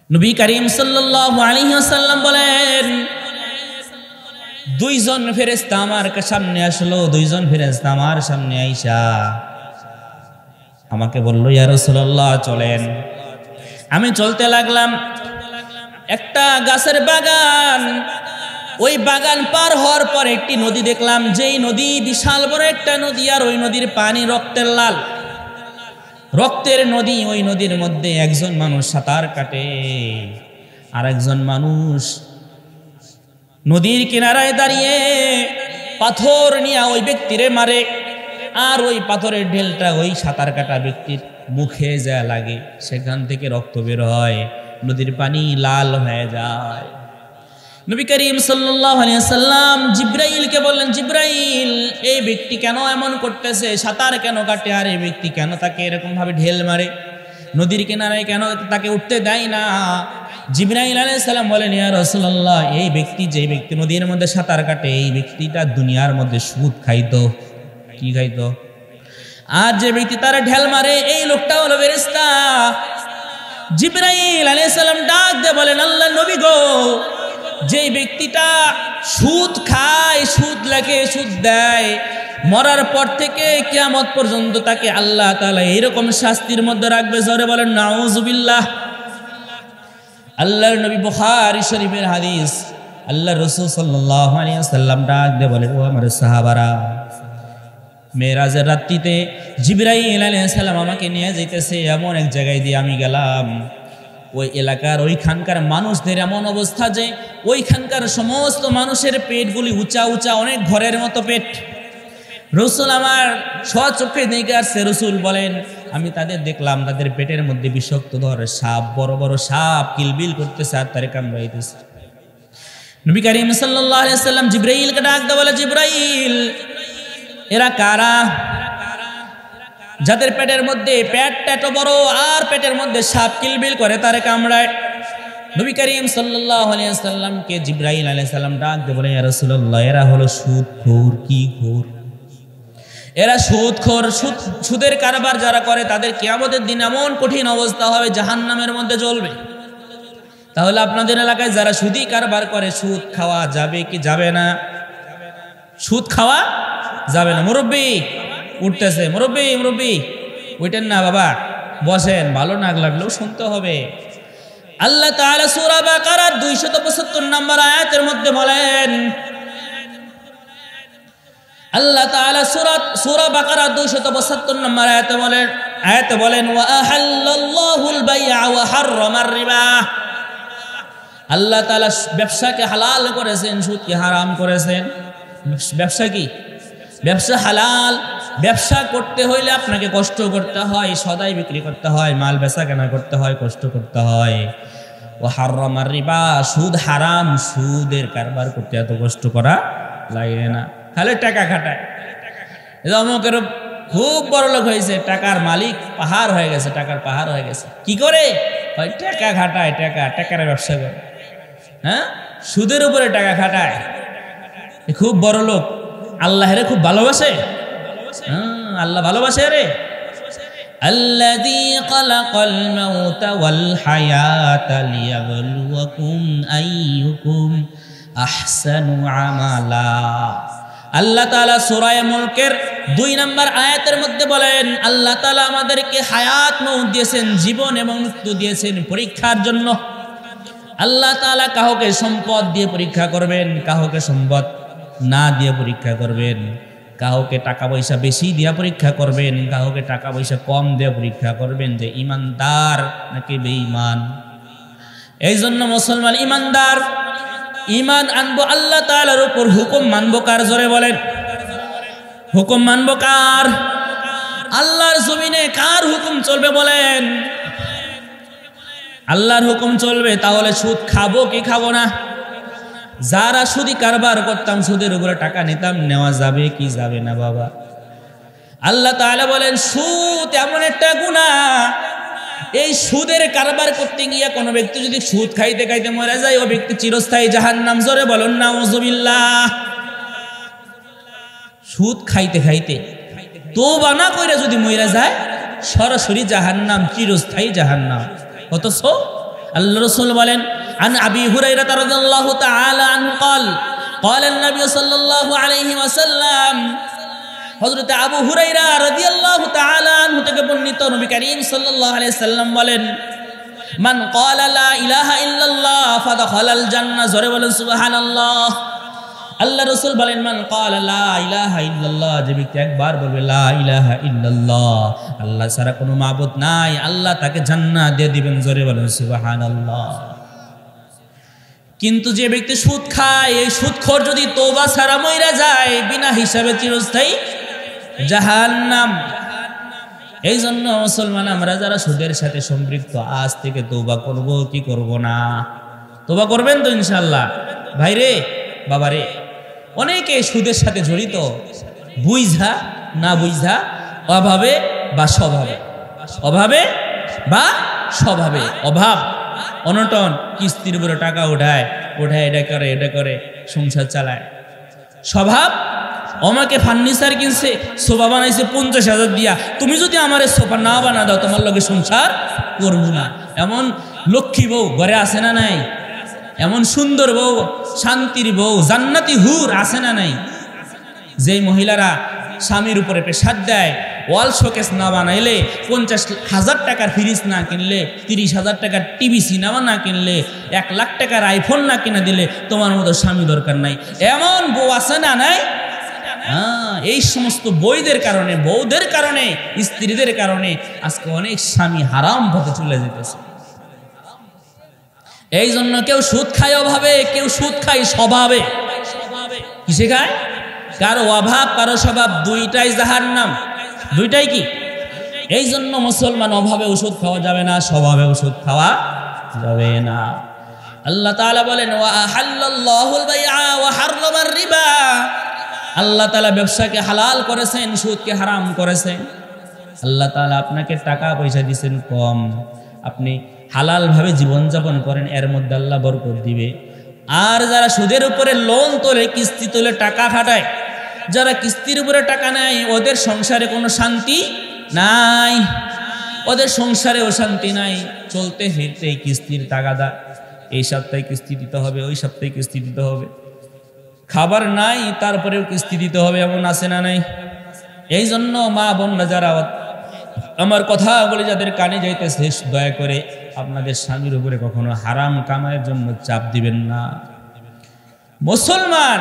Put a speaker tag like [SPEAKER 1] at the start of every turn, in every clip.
[SPEAKER 1] নবী করিম সাল্লাল্লাহু আলাইহি ওয়াসাল্লাম বলেন, দুইজন ফেরেশতা আমার সামনে আসলো। দুইজন ফেরেশতা আমার সামনে আইসা আমাকে বলল, ইয়া রাসূলুল্লাহ চলেন। আমি চলতে লাগলাম। একটা গাছের বাগান, ওই বাগান পার হওয়ার পর একটি নদী দেখলাম, যেই নদী বিশাল বড় একটা নদী, আর ওই নদীর পানি রক্তের লাল, রক্তের নদী। ওই নদীর মধ্যে একজন মানুষ সাঁতার কাটে, আর একজন মানুষ নদীর কিনারায় দাঁড়িয়ে পাথর নিয়ে ওই ব্যক্তিরে মারে, আর ওই পাথরের ঢেলটা ওই সাঁতার কাটা ব্যক্তির মুখে যা লাগে, সেখান থেকে রক্ত বের হয়, নদীর পানি লাল হয়ে যায়। নবী করিম সাল্লাল্লাহু আলাইহি ওয়াসাল্লাম জিবরাইলকে বললেন, জিবরাইল, এই ব্যক্তি কেন এমন করতেছে, সাঁতার কেন কাটে, আর এই ব্যক্তি কেন তাকে এরকম ভাবে ঢেল মারে, নদীর কিনারায় কেন তাকে উঠতে দেয় না? জিবরাইল আলাইহিস সালাম বলেন, ইয়া রাসূলুল্লাহ, এই ব্যক্তি, যে ব্যক্তি নদীর মধ্যে সাঁতার কাটে, এই ব্যক্তিটা দুনিয়ার মধ্যে সুদ খাইতো। কি খাইতো? আর যে ব্যক্তি তার ঢেল মারে, এই লোকটা হলো ফেরেশতা। জিবরাইল আলাইহিস সালাম ডাক দিয়ে বলেন, আল্লাহর নবী গো, যে ব্যক্তিটা সুদ খায়, সুদ লাগে, সুদ দেয়, মরার পর থেকে কিয়ামত পর্যন্ত তাকে আল্লাহ তাআলা এরকম শাস্তির মধ্যে রাখবে। জোরে বলেন নাউজুবিল্লাহ। আল্লাহর নবী, বুখারী শরীফের হাদিস, আল্লাহর রাসূল সাল্লাল্লাহু আলাইহি ওয়াসাল্লাম ডাক দিয়ে বলেন, ও আমার সাহাবারা, মেরাজের রাত্রিতে জিবরাইল আলাইহিস সালাম আমাকে নিয়ে যাইতেছে এমন এক জায়গায় দিয়ে আমি গেলাম। ওই এলাকার ওইখানকার মানুষদের এমন অবস্থা যে ওইখানকার সমস্ত মানুষের পেটগুলি উঁচা উঁচা, অনেক ঘরের মতো পেট। রসুল আমার স্বচক্ষে দেখে আসছে। রসুল বলেন, আমি তাদের দেখলাম, তাদের পেটের মধ্যে বিষাক্ত ধরনের সাপ, বড় বড় সাপ কিলবিল করতেছে আর তারে কামড়াইতেছে। নবী করিম সাল্লাল্লাহু আলাইহি ওয়াসাল্লাম জিবরাইলকে ডাক দিয়ে বলে, জিবরাইল, এরা কারা যাদের পেটের মধ্যে পেটটা এত বড় আর পেটের মধ্যে সাপ কিলবিল করে তারে কামড়ায়? নবী করিম সাল্লাল্লাহু আলাইহি ওয়াসাল্লামকে জিবরাইল আলাইহিস সালাম ডাক দিয়ে বলে, ইয়া রাসূলুল্লাহ, এরা হলো সুদখোর। কি খোর? এরা সুদখোর। সুদের কারবার যারা করে তাদের কিয়ামতের দিন এমন কঠিন অবস্থা হবে, জাহান্নামের মধ্যে জ্বলবে। তাহলে আপনাদের এলাকায় যারা সুদি কারবার করে, সুদ খাওয়া যাবে কি যাবে না? সুদ খাওয়া যাবে না। মুরব্বী উঠতেছে, মুরব্বী, মুরব্বী উঠেন না বাবা, বসেন, ভালো না লাগলেও শুনতে হবে। আল্লাহ তাআলা সূরা বাকারার 275 নম্বর আয়াতের মধ্যে বলেন, আল্লাহ তাআলা সূরা বাকারা 275 নম্বর আয়াতে বলেন, ওয়া আহাল্লাল্লাহুল বাই'a ওয়া হাররামার রিবা। আল্লাহ তাআলা ব্যবসাকে হালাল করেছেন, সুদকে হারাম করেছেন। ব্যবসা কি? ব্যবসা হালাল। ব্যবসা করতে হইলে আপনাকে কষ্ট করতে হয়, সদাই বিক্রি করতে হয়, মাল বেচা কেনা করতে হয়, কষ্ট করতে হয়। ও হারামার রিবা, সুদ হারাম। সুদের কারবার করতে এত কষ্ট করা লাগে না, তাহলে টাকা খাটায়। অমুকের খুব বড় লোক হয়েছে, টাকার মালিক পাহাড় হয়ে গেছে, টাকার পাহাড় হয়ে গেছে। কি করে হয়? টাকা খাটায়, টাকার ব্যবসা করে। হ্যাঁ, সুদের উপরে টাকা খাটায়। খুব বড় লোক, আল্লাহরে খুব ভালোবাসে। আল্লাহ ভালোবাসে রে। আল্লাযী খালাকাল মাউতা ওয়াল হায়াতা লিয়াবলুয়াকুম আইয়ুকুম আহসানু আমালা। আল্লাহ তাআলা সূরা মুলকের 2 নম্বর আয়াতের মধ্যে বলেন, আল্লাহ তাআলা আমাদেরকে হায়াত মউত দিয়েছেন, জীবন এবং মৃত্যু দিয়েছেন পরীক্ষার জন্য। আল্লাহ তাআলা কাউকে সম্পদ দিয়ে পরীক্ষা করবেন, কাউকে সম্পদ না দিয়ে পরীক্ষা করবেন, কাউকে টাকা পয়সা বেশি দিয়া পরীক্ষা করবেন, কাউকে টাকা পয়সা কম দিয়ে পরীক্ষা করবেন, যে ইমানদার নাকি বেঈমান। এই জন্য মুসলমান ইমানদার, ইমান আনবো আল্লাহ তাআলার উপর, হুকুম মানবো কার? জোরে বলেন, হুকুম মানবো কার? আল্লাহর জমিনে কার হুকুম চলবে বলেন? আল্লাহর হুকুম চলবে। তাহলে সুদ খাবো কি খাবো না? যারা সুদি কারবার করতাম, সুদের উপরে টাকা নিতাম, নেওয়া যাবে কি যাবে না বাবা? আল্লাহ তাআলা বলেন, সুদ এমন একটা গুনাহ, এই সুদের কারবার করতে গিয়ে কোনো ব্যক্তি যদি সুদ খাইতে খাইতে মরে যায়, ও ব্যক্তি চিরস্থায়ী জাহান্নাম। জোরে বলুন নাউজুবিল্লাহ। সুদ খাইতে খাইতে তওবা না কইরা যদি মরে যায়, সরাসরি জাহান্নাম, চিরস্থায়ী জাহান্নাম। অথচ আল্লাহ রাসূল বলেন আন আবি হুরায়রা রাদিয়াল্লাহু তাআলা আনহু قال قال النبي صلى الله عليه وسلم হযরত আবু হুরায়রা রাদিয়াল্লাহু তাআলা আনহু থেকে বর্ণিত নবী করিম সাল্লাল্লাহু আলাইহি সাল্লাম বলেন মান ক্বালা লা ইলাহা ইল্লাল্লাহ ফাদাখালাল জান্নাহ জোরে বলেন সুবহানাল্লাহ আল্লাহ রাসূল বলেন মান ক্বালা লা ইলাহা ইল্লাল্লাহ যে ব্যক্তি একবার বলবে লা ইলাহা ইল্লাল্লাহ আল্লাহ ছাড়া কোনো মাবুদ নাই আল্লাহ তাকে জান্নাত দিয়ে দিবেন জোরে বলেন সুবহানাল্লাহ কিন্তু যে ব্যক্তি সুদ খায় এই সুদখোর যদি তওবা ছাড়া মইরা যায় বিনা হিসাবে চিরস্থায়ী জাহান্নাম এই জন্য মুসলমান আমরা যারা সুদের সাথে সম্পৃক্ত আজ থেকে তওবা করব কি করব না তওবা করবেন তো ইনশাআল্লাহ ভাইরে বাবারে অনেকে সুদের সাথে জড়িত বুঝা না বুঝা অভাবে বা স্বভাবে অভাবে বা স্বভাবে অভাব অনটন কিস্তির উপরে টাকা উঠায় এটা করে সংসার চালায় স্বভাব আমাকে ফার্নিচার কিনছে সোফা বানাইছে 50,000 দিয়া তুমি যদি আমার সোফা না বানা দাও তোমার লগে সংসার করবো না এমন লক্ষ্মী বউ ঘরে আছে না নাই এমন সুন্দর বউ শান্তির বউ জান্নাতি হুর আছে না নাই যেই মহিলারা স্বামীর উপরে প্রেসার দেয় ওয়াল শোকেস না বানাইলে 50,000 টাকার ফ্রিজ না কিনলে 30,000 টাকার টিভি সিনেমা না কিনলে 1 লাখ টাকার আইফোন না কিনে দিলে তোমার মতো স্বামী দরকার নাই এমন বউ আছে না নাই এই সমস্ত বউদের কারণে স্ত্রীদের কারণে আজকে অনেক স্বামী হারাম পথে চলে যেতেছে এই জন্য কেউ সুদ খায় অভাবে কেউ সুদ খায় স্বভাবে কিসে খায় কারো অভাব কারো স্বভাব দুইটাই জাহান্নাম দুইটাই কি এই জন্য মুসলমান অভাবে ওষুধ খাওয়া যাবে না স্বভাবে ওষুধ খাওয়া যাবে না আল্লাহ তাআলা বলেন ওয়া আহাল্লাল্লাহুল বাইআ ওয়া হাররামার রিবা আল্লাহ তাআলা ব্যবসাকে হালাল করেছেন সুদকে হারাম করেছেন আল্লাহ তাআলা আপনাকে টাকা পয়সা দিবেন কম আপনি হালাল ভাবে জীবন যাপন করেন এর মধ্যে আল্লাহ বরকত দিবে আর যারা সুদের উপরে লোন তোলে কিস্তি তোলে টাকা খাটায় যারা কিস্তির উপরে টাকা নেয় ওদের সংসারে কোনো শান্তি নাই ওদের সংসারেও শান্তি নাই চলতে ফিরতে কিস্তির তাগাদা এই সপ্তাহে কিস্তি দিতে হবে ওই সপ্তাহে কিস্তি দিতে হবে খাবার নাই তারপরেও কিস্তি দিতে হবে এমন আছে না নাই এই জন্য মা বোনরা যারা আমার কথা বলে যাদের কানে যাইতেছে দয়া করে আপনাদের স্বামীর উপরে কখনো হারাম কামাইয়ের জন্য চাপ দিবেন না মুসলমান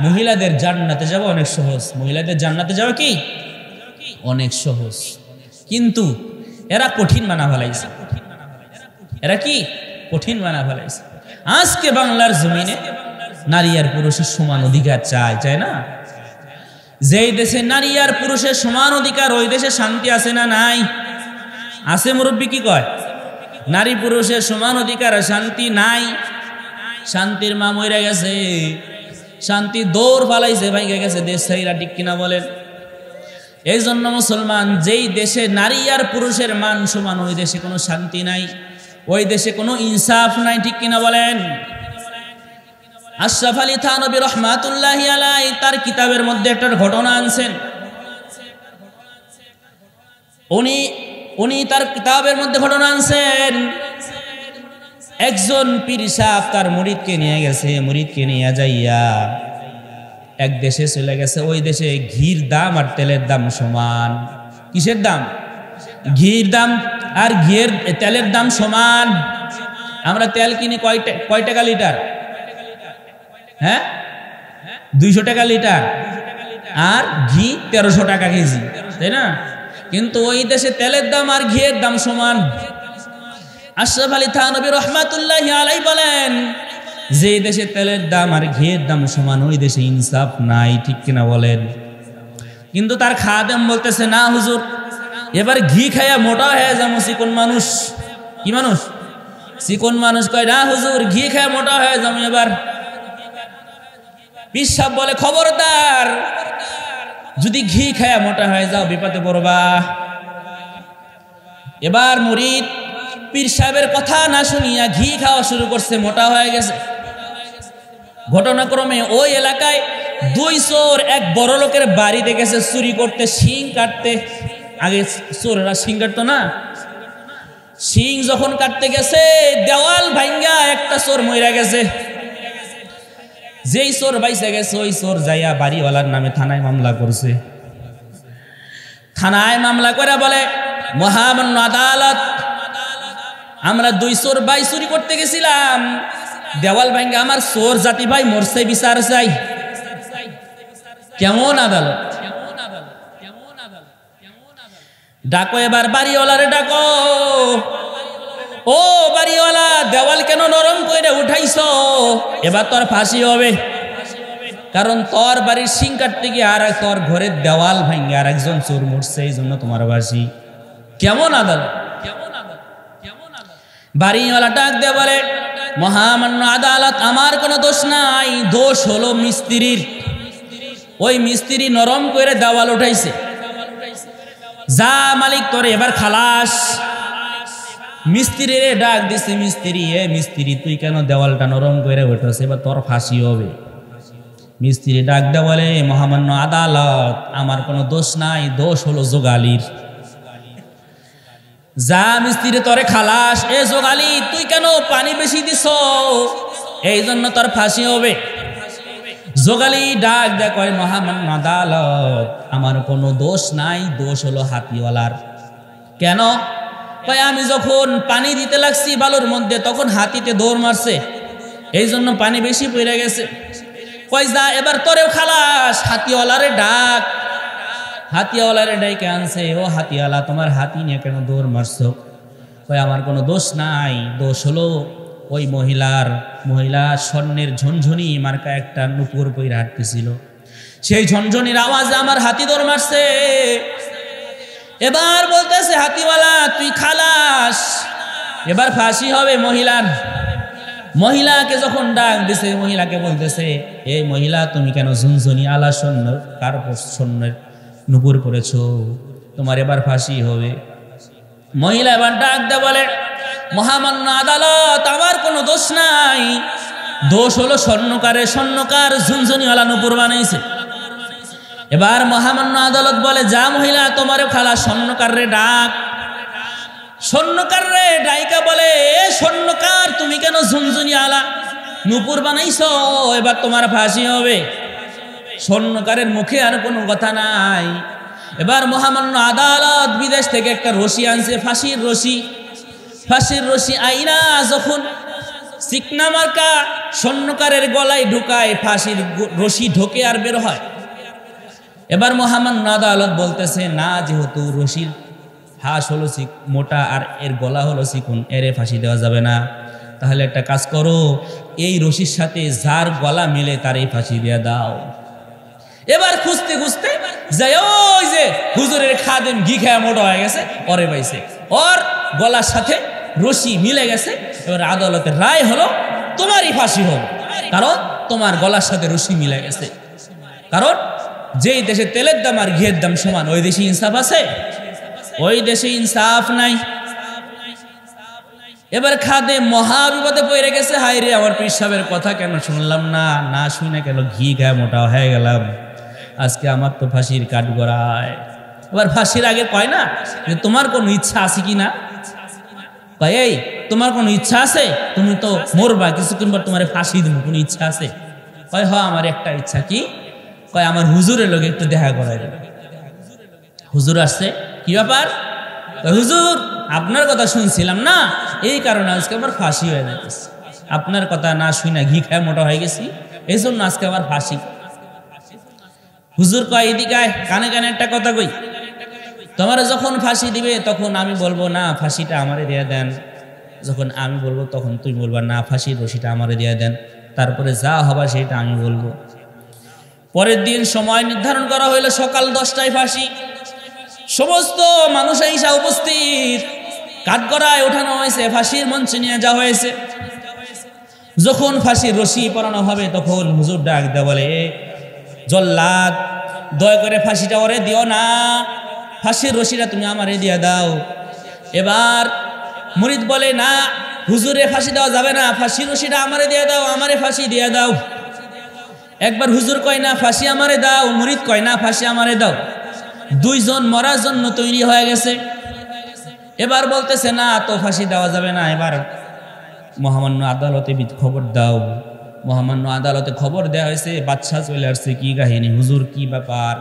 [SPEAKER 1] মহিলাদের জান্নাতে যাওয়া অনেক সহজ মহিলাদের জান্নাতে যাওয়া কি অনেক সহজ কিন্তু এরা কঠিন বানা ফেলাইছে এরা কি কঠিন বানা ফেলাইছে আজকে বাংলার জমিনে নারী আর পুরুষের সমান অধিকার চায় না যেই দেশে নারী আর পুরুষের সমান অধিকার ওই দেশে শান্তি আছে না নাই আছে মুরব্বী কি কয় নারী পুরুষের সমান অধিকার শান্তি নাই শান্তির মা মইরা গেছে শান্তি দৌড় ফালাইছে ভাইগা গেছে দেশ ছাইরা ঠিক কিনা বলেন এই জন্য মুসলমান যেই দেশে নারী আর পুরুষের মান সমান ওই দেশে কোনো শান্তি নাই ওই দেশে কোনো ইনসাফ নাই ঠিক কিনা বলেন আশরাফ আলী থানভী রাহমাতুল্লাহি আলাইহি তার কিতাবের মধ্যে একটা ঘটনা আনছেন উনি তার কিতাবের মধ্যে ঘটনা আনছেন একজন পীর সাহেব তার মুরিদকে নিয়ে গেছে মুরিদকে নিয়ে যাইয়া এক দেশে চলে গেছে ওই দেশে ঘির দাম আর তেলের দাম সমান কিসের দাম ঘির দাম আর ঘিয়ের তেলের দাম সমান আমরা তেল কিনি কয় টাকা লিটার হ্যাঁ 200 টাকা লিটার আর ঘি 1300 টাকা কেজি তাই না কিন্তু ওই দেশে তেলের দাম আর ঘিয়ের দাম সমান আশরাফ আলী থানভী রাহমাতুল্লাহি আলাইহি বলেন যে দেশে তেলের দাম আর ঘিয়ের দাম সমান ওই দেশে ইনসাফ নাই ঠিক কিনা বলেন কিন্তু তার খাদেম বলতেছে না হুজুর এবার ঘি খায়া মোটা হয়ে যাবো চিকন মানুষ কি মানুষ চিকন মানুষ কয় না হুজুর ঘি খায়া মোটা হয়ে যাবো এবার পীর সাহেব বলে খবরদার যদি ঘি খায়া মোটা হয়ে যাও বিপদে পড়বা এবার মুরিদ পীর সাহেবের কথা না শুনিয়া ঘি খাওয়া শুরু করছে মোটা হয়ে গেছে ঘটনাক্রমে ওই এলাকায় 2 চোর এক বড় লোকের বাড়িতে গেছে চুরি করতে শিং কাটতে আগে চোরেরা শিং কাটতো না শিং যখন কাটতে গেছে দেওয়াল ভাঙ্গা একটা চোর মইরা গেছে। যেই চোর বাইসে গেছে ওই চোর যাইয়া বাড়িওয়ালার নামে থানায় মামলা করছে। থানায় মামলা করে বলে, মহামান্য আদালত, আমরা দুই চোর ভাই চুরি করতে গেছিলাম, দেওয়াল ভাঙ্গা আমার চোর জাতি ভাই মরছে, বিচার চাই। কেমন আদালত? ডাকো এবার বাড়িওয়ালারে ডাকো। ও বাড়িওয়ালা, দেওয়াল কেন নরম করে উঠাইছো? এবার তোর ফাঁসি হবে, কারণ তোর বাড়ির শিং কাটতে গিয়ে আর তোর ঘরের দেওয়াল ভাঙ্গে আর একজন চোর মরছে, এই জন্য তোমার ফাঁসি। কেমন আদালত? বাড়িওয়ালা ডাক দিয়ে বলে, মহামান্য আদালত, আমার কোনো দোষ নাই, দোষ হলো মিস্ত্রির। ওই মিস্ত্রি নরম করে দেওয়াল উঠাইছে। যা মালিক, তোরে এবার খালাস। মিস্ত্রি রে ডাক দিছে, মিস্ত্রি, এ মিস্ত্রি, তুই কেন দেওয়ালটা নরম করে উঠাস? এবার তোর ফাঁসি হবে। মিস্ত্রি ডাক দে বলে, মহামান্য আদালত, আমার কোনো দোষ নাই, দোষ হলো যোগালির। যা মিস্ত্রি, তোরে খালাস। এ যোগালি, তুই কেন পানি বেশি দিছ? এই জন্য তোর ফাঁসি হবে। যোগালি ডাক দেয়, কয়, মহামান্য আদালত, আমার কোনো দোষ নাই, দোষ হলো হাতিওয়ালার। কেন? কয়, আমি যখন পানি দিতে লাগছি বালুর মধ্যে তখন হাতিতে দৌড় মারছে, এই জন্য পানি বেশি পড়ে গেছে। কয়, যা এবার তোরেও খালাস। হাতিওয়ালারে ডাক। হাতিওয়ালারে ডাইকে আনছে। ও হাতিওয়ালা, তোমার হাতি নিয়ে কেন দৌড় মারছো? কয়, আমার কোনো দোষ নাই, দোষ হলো ওই মহিলা স্বর্ণের ঝনঝনি মার্কা একটা নুপুর পইরা হাঁটতেছিল, সেই ঝনঝনির আওয়াজে আমার হাতি দৌড় মারছে। এবার বলতেছে, হাতিওয়ালা তুই খালাস, এবার ফাঁসি হবে মহিলার। মহিলাকে যখন ডাক দিছে, মহিলাকে বলতেছে, এই মহিলা, তুমি কেন ঝুনঝুনি আলা স্বর্ণের নুপুর পরেছো? তোমার এবার ফাঁসি হবে। মহিলা এবার ডাক দে বলে, মহামান্য আদালত, আমার কোনো দোষ নাই, দোষ হলো স্বর্ণকার ঝুনঝুনিওয়ালা নুপুর বানাইছে। এবার মহামান্য আদালত বলে, যা মহিলা, তোমারও খালা স্বর্ণকার রে ডাক। স্বর্ণকার রে ডাইকা বলে, এ স্বর্ণকার, তুমি কেন ঝুনঝুনিওয়ালা নুপুর বানাইছো? এবার তোমার ফাঁসি হবে। স্বর্ণকারের মুখে আর কোনো কথা নাই। এবার মহামান্য আদালত বিদেশ থেকে একটা রশি আনছে, ফাঁসির রশি আইনা যখন চিকনা মার্কা স্বর্ণকারের গলায় ঢুকায়, ফাঁসির রশি ঢোকে আর বের হয়। এবার মহামান্য আদালত বলতেছে, না, যেহেতু রশির ফাঁস হলো মোটা আর এর গলা হলো চিকুন, এরে ফাঁসি দেওয়া যাবে না। তাহলে একটা কাজ করো, এই রশির সাথে যার গলা মেলে তারই ফাঁসি দিয়ে দাও। এবার খুঁজতে খুঁজতে যাই, ওই যে হুজুরের খাদেম ঘি খায়া মোটা হয়ে গেছে, ওরে পাইছে, ওর গলার সাথে রশি মিলে গেছে। এবার আদালতের রায় হলো, তোমারই ফাঁসি হবে, কারণ তোমার গলার সাথে রশি মিলে গেছে। কারণ যেই দেশে তেলের দাম আর ঘিয়ের দাম সমান, ওই দেশে ইনসাফ আছে? ওই দেশে ইনসাফ নাই। এবার খাদেম মহা বিপদে পড়ে গেছে, হায় রে, আমার পীর সাহেবের কথা কেন শুনলাম না শুনে কেন ঘি গায়ে মোটা হয়ে গেলাম, আজকে আমার তো ফাঁসির কাঠ গড়ায়। এবার ফাঁসির আগে কয় না যে তোমার কোনো ইচ্ছা আছে কি না? কয়, এই তোমার কোনো ইচ্ছা আছে? তুমি তো মরবা, কিছুক্ষণ পর তোমার ফাঁসি দিব, কোনো ইচ্ছা আছে? কয়, হ, আমার একটা ইচ্ছা। কি? কয়, আমার হুজুরের লোক একটু দেখা করাই দেবে। হুজুর আসছে, কি ব্যাপার? হুজুর, আপনার কথা শুনছিলাম না, এই কারণে আজকে আমার ফাঁসি হয়ে যাচ্ছে। আপনার কথা না শুনে ঘি খায় মোটা হয়ে গেছি, এই জন্য আজকে আমার ফাঁসি। হুজুর কয়, এদিকে আয়, কানে কানে একটা কথা কই। তোমার যখন ফাঁসি দিবে তখন আমি বলবো, না, ফাঁসিটা আমারে দিয়ে দেন। যখন আমি বলবো তখন তুমি বলবা, না, ফাঁসির রশিটা আমারে দিয়ে দেন। তারপরে যা হবা সেটা আমি বলবো। পরের দিন সময় নির্ধারণ করা হইলো, সকাল 10টায় ফাঁসি। সমস্ত মানুষ আইসা উপস্থিত, কাঠগড়ায় ওঠানো হয়েছে, ফাঁসির মঞ্চে নিয়ে যাওয়া হয়েছে। যখন ফাঁসির রশি পরানো হবে তখন হুজুর ডাক দেয়া বলে, জল্লাদ, দয়া করে ফাঁসিটা ওরে দিও না, ফাঁসির রশিটা তুমি আমারে দিয়ে দাও। এবার মুরিদ বলে, না হুজুরে, ফাঁসি দেওয়া যাবে না, ফাঁসির রশিটা আমারে দিয়ে দাও, আমারে ফাঁসি দিয়ে দাও। একবার হুজুর কয়, না, ফাঁসি আমারে দাও। মুরিদ কয়, না, ফাঁসি আমারে দাও। দুইজন মরার জন্য তৈরি হয়ে গেছে। এবার বলতেছে না তো ফাঁসি দেওয়া যাবে না, এবার মহামান্য আদালতে খবর দাও। মহামান্য আদালতে খবর দেওয়া হয়েছে, বাদশা চলে আসছে। কি কাহিনী হুজুর, কি ব্যাপার?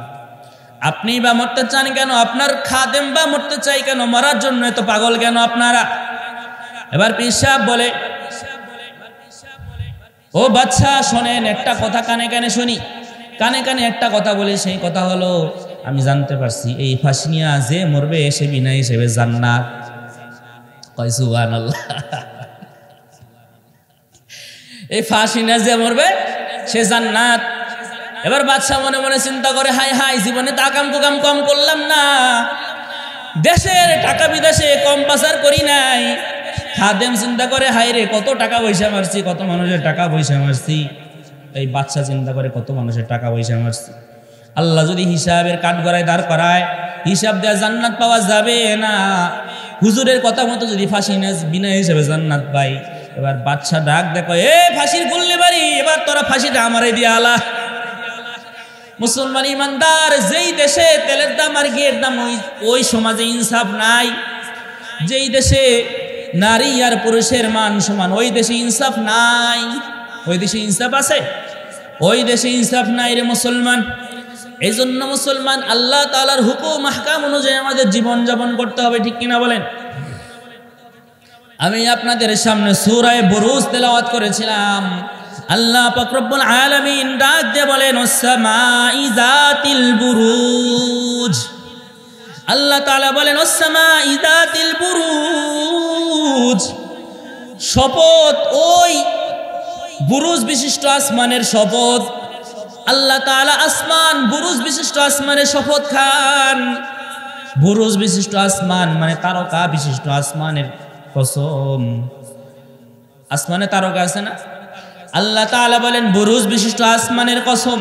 [SPEAKER 1] আপনি বা মরতে চান কেন? আপনার খাদেম বা মরতে চাই কেন? মরার জন্য এত পাগল কেন আপনারা? এবার পীর সাহেব বলে, ও বাদশা শোনেন, একটা কথা কানে কানে শুনি, কানে কানে একটা কথা বলি। সেই কথা হলো, আমি জানতে পারছি এই ফাঁসি নিয়ে যে মরবে সে বিনা হিসেবে জান্নাত। কয় সুবহানাল্লাহ। এই ফাঁসি নিয়ে যে মরবে সে জান্নাত। এবার বাদশা মনে মনে চিন্তা করে, হাই হাই, জীবনে তা কাম কুকাম কম করলাম না, দেশের টাকা বিদেশে কম পাচার করি নাই। খাদেম চিন্তা করে, হাই রে, কত টাকা পয়সা মারছি, কত মানুষের টাকা পয়সা মারছি। এই বাদশা চিন্তা করে, কত মানুষের টাকা পয়সা মারছি। আল্লাহ যদি হিসাবের কাঠগড়ায় দাঁড় করায়, হিসাব দেওয়া জান্নাত পাওয়া যাবে না। হুজুরের কথা মতো যদি ফাঁসি বিনা হিসেবে জান্নাত পাই। এবার বাদশা ডাক দেখো, এ ফাঁসির গুল্লি বাড়ি, এবার তোরা ফাঁসিটা আমারে দিয়ে আলা। মুসলমান ইমানদার, যেই দেশে তেলের দাম আর ঘিয়ের দাম, ওই সমাজে ইনসাফ নাই। যেই দেশে নারী আর পুরুষের মান সমান, ওই দেশে ইনসাফ নাই। ওই দেশে ইনসাফ আছে? ওই দেশে ইনসাফ নাই রে মুসলমান। এই জন্য মুসলমান, আল্লাহ তাআলার হুকুম আহকাম অনুযায়ী আমাদের জীবন যাপন করতে হবে, ঠিক কিনা বলেন? আমি আপনাদের সামনে সূরা বুরুজ তেলাওয়াত করেছিলাম। আল্লাহ পাক রব্বুল আলামিন ডাক দিয়ে বলেন, ওয়াস-সামাই যাতিল বুরুজ। আল্লাহ তাআলা বলেন, ওয়াস-সামাই যাতিল বুরুজ, শপথ ওই বুরুজ বিশিষ্ট আসমানের শপথ। আল্লাহ তাআলা আসমান, বুরুজ বিশিষ্ট আসমানের শপথ খান। বুরুজ বিশিষ্ট আসমান মানে তারকা বিশিষ্ট আসমানের কসম। আসমানে তারকা আছে না? আল্লাহ তাআলা বলেন, বুরুজ বিশিষ্ট আসমানের কসম।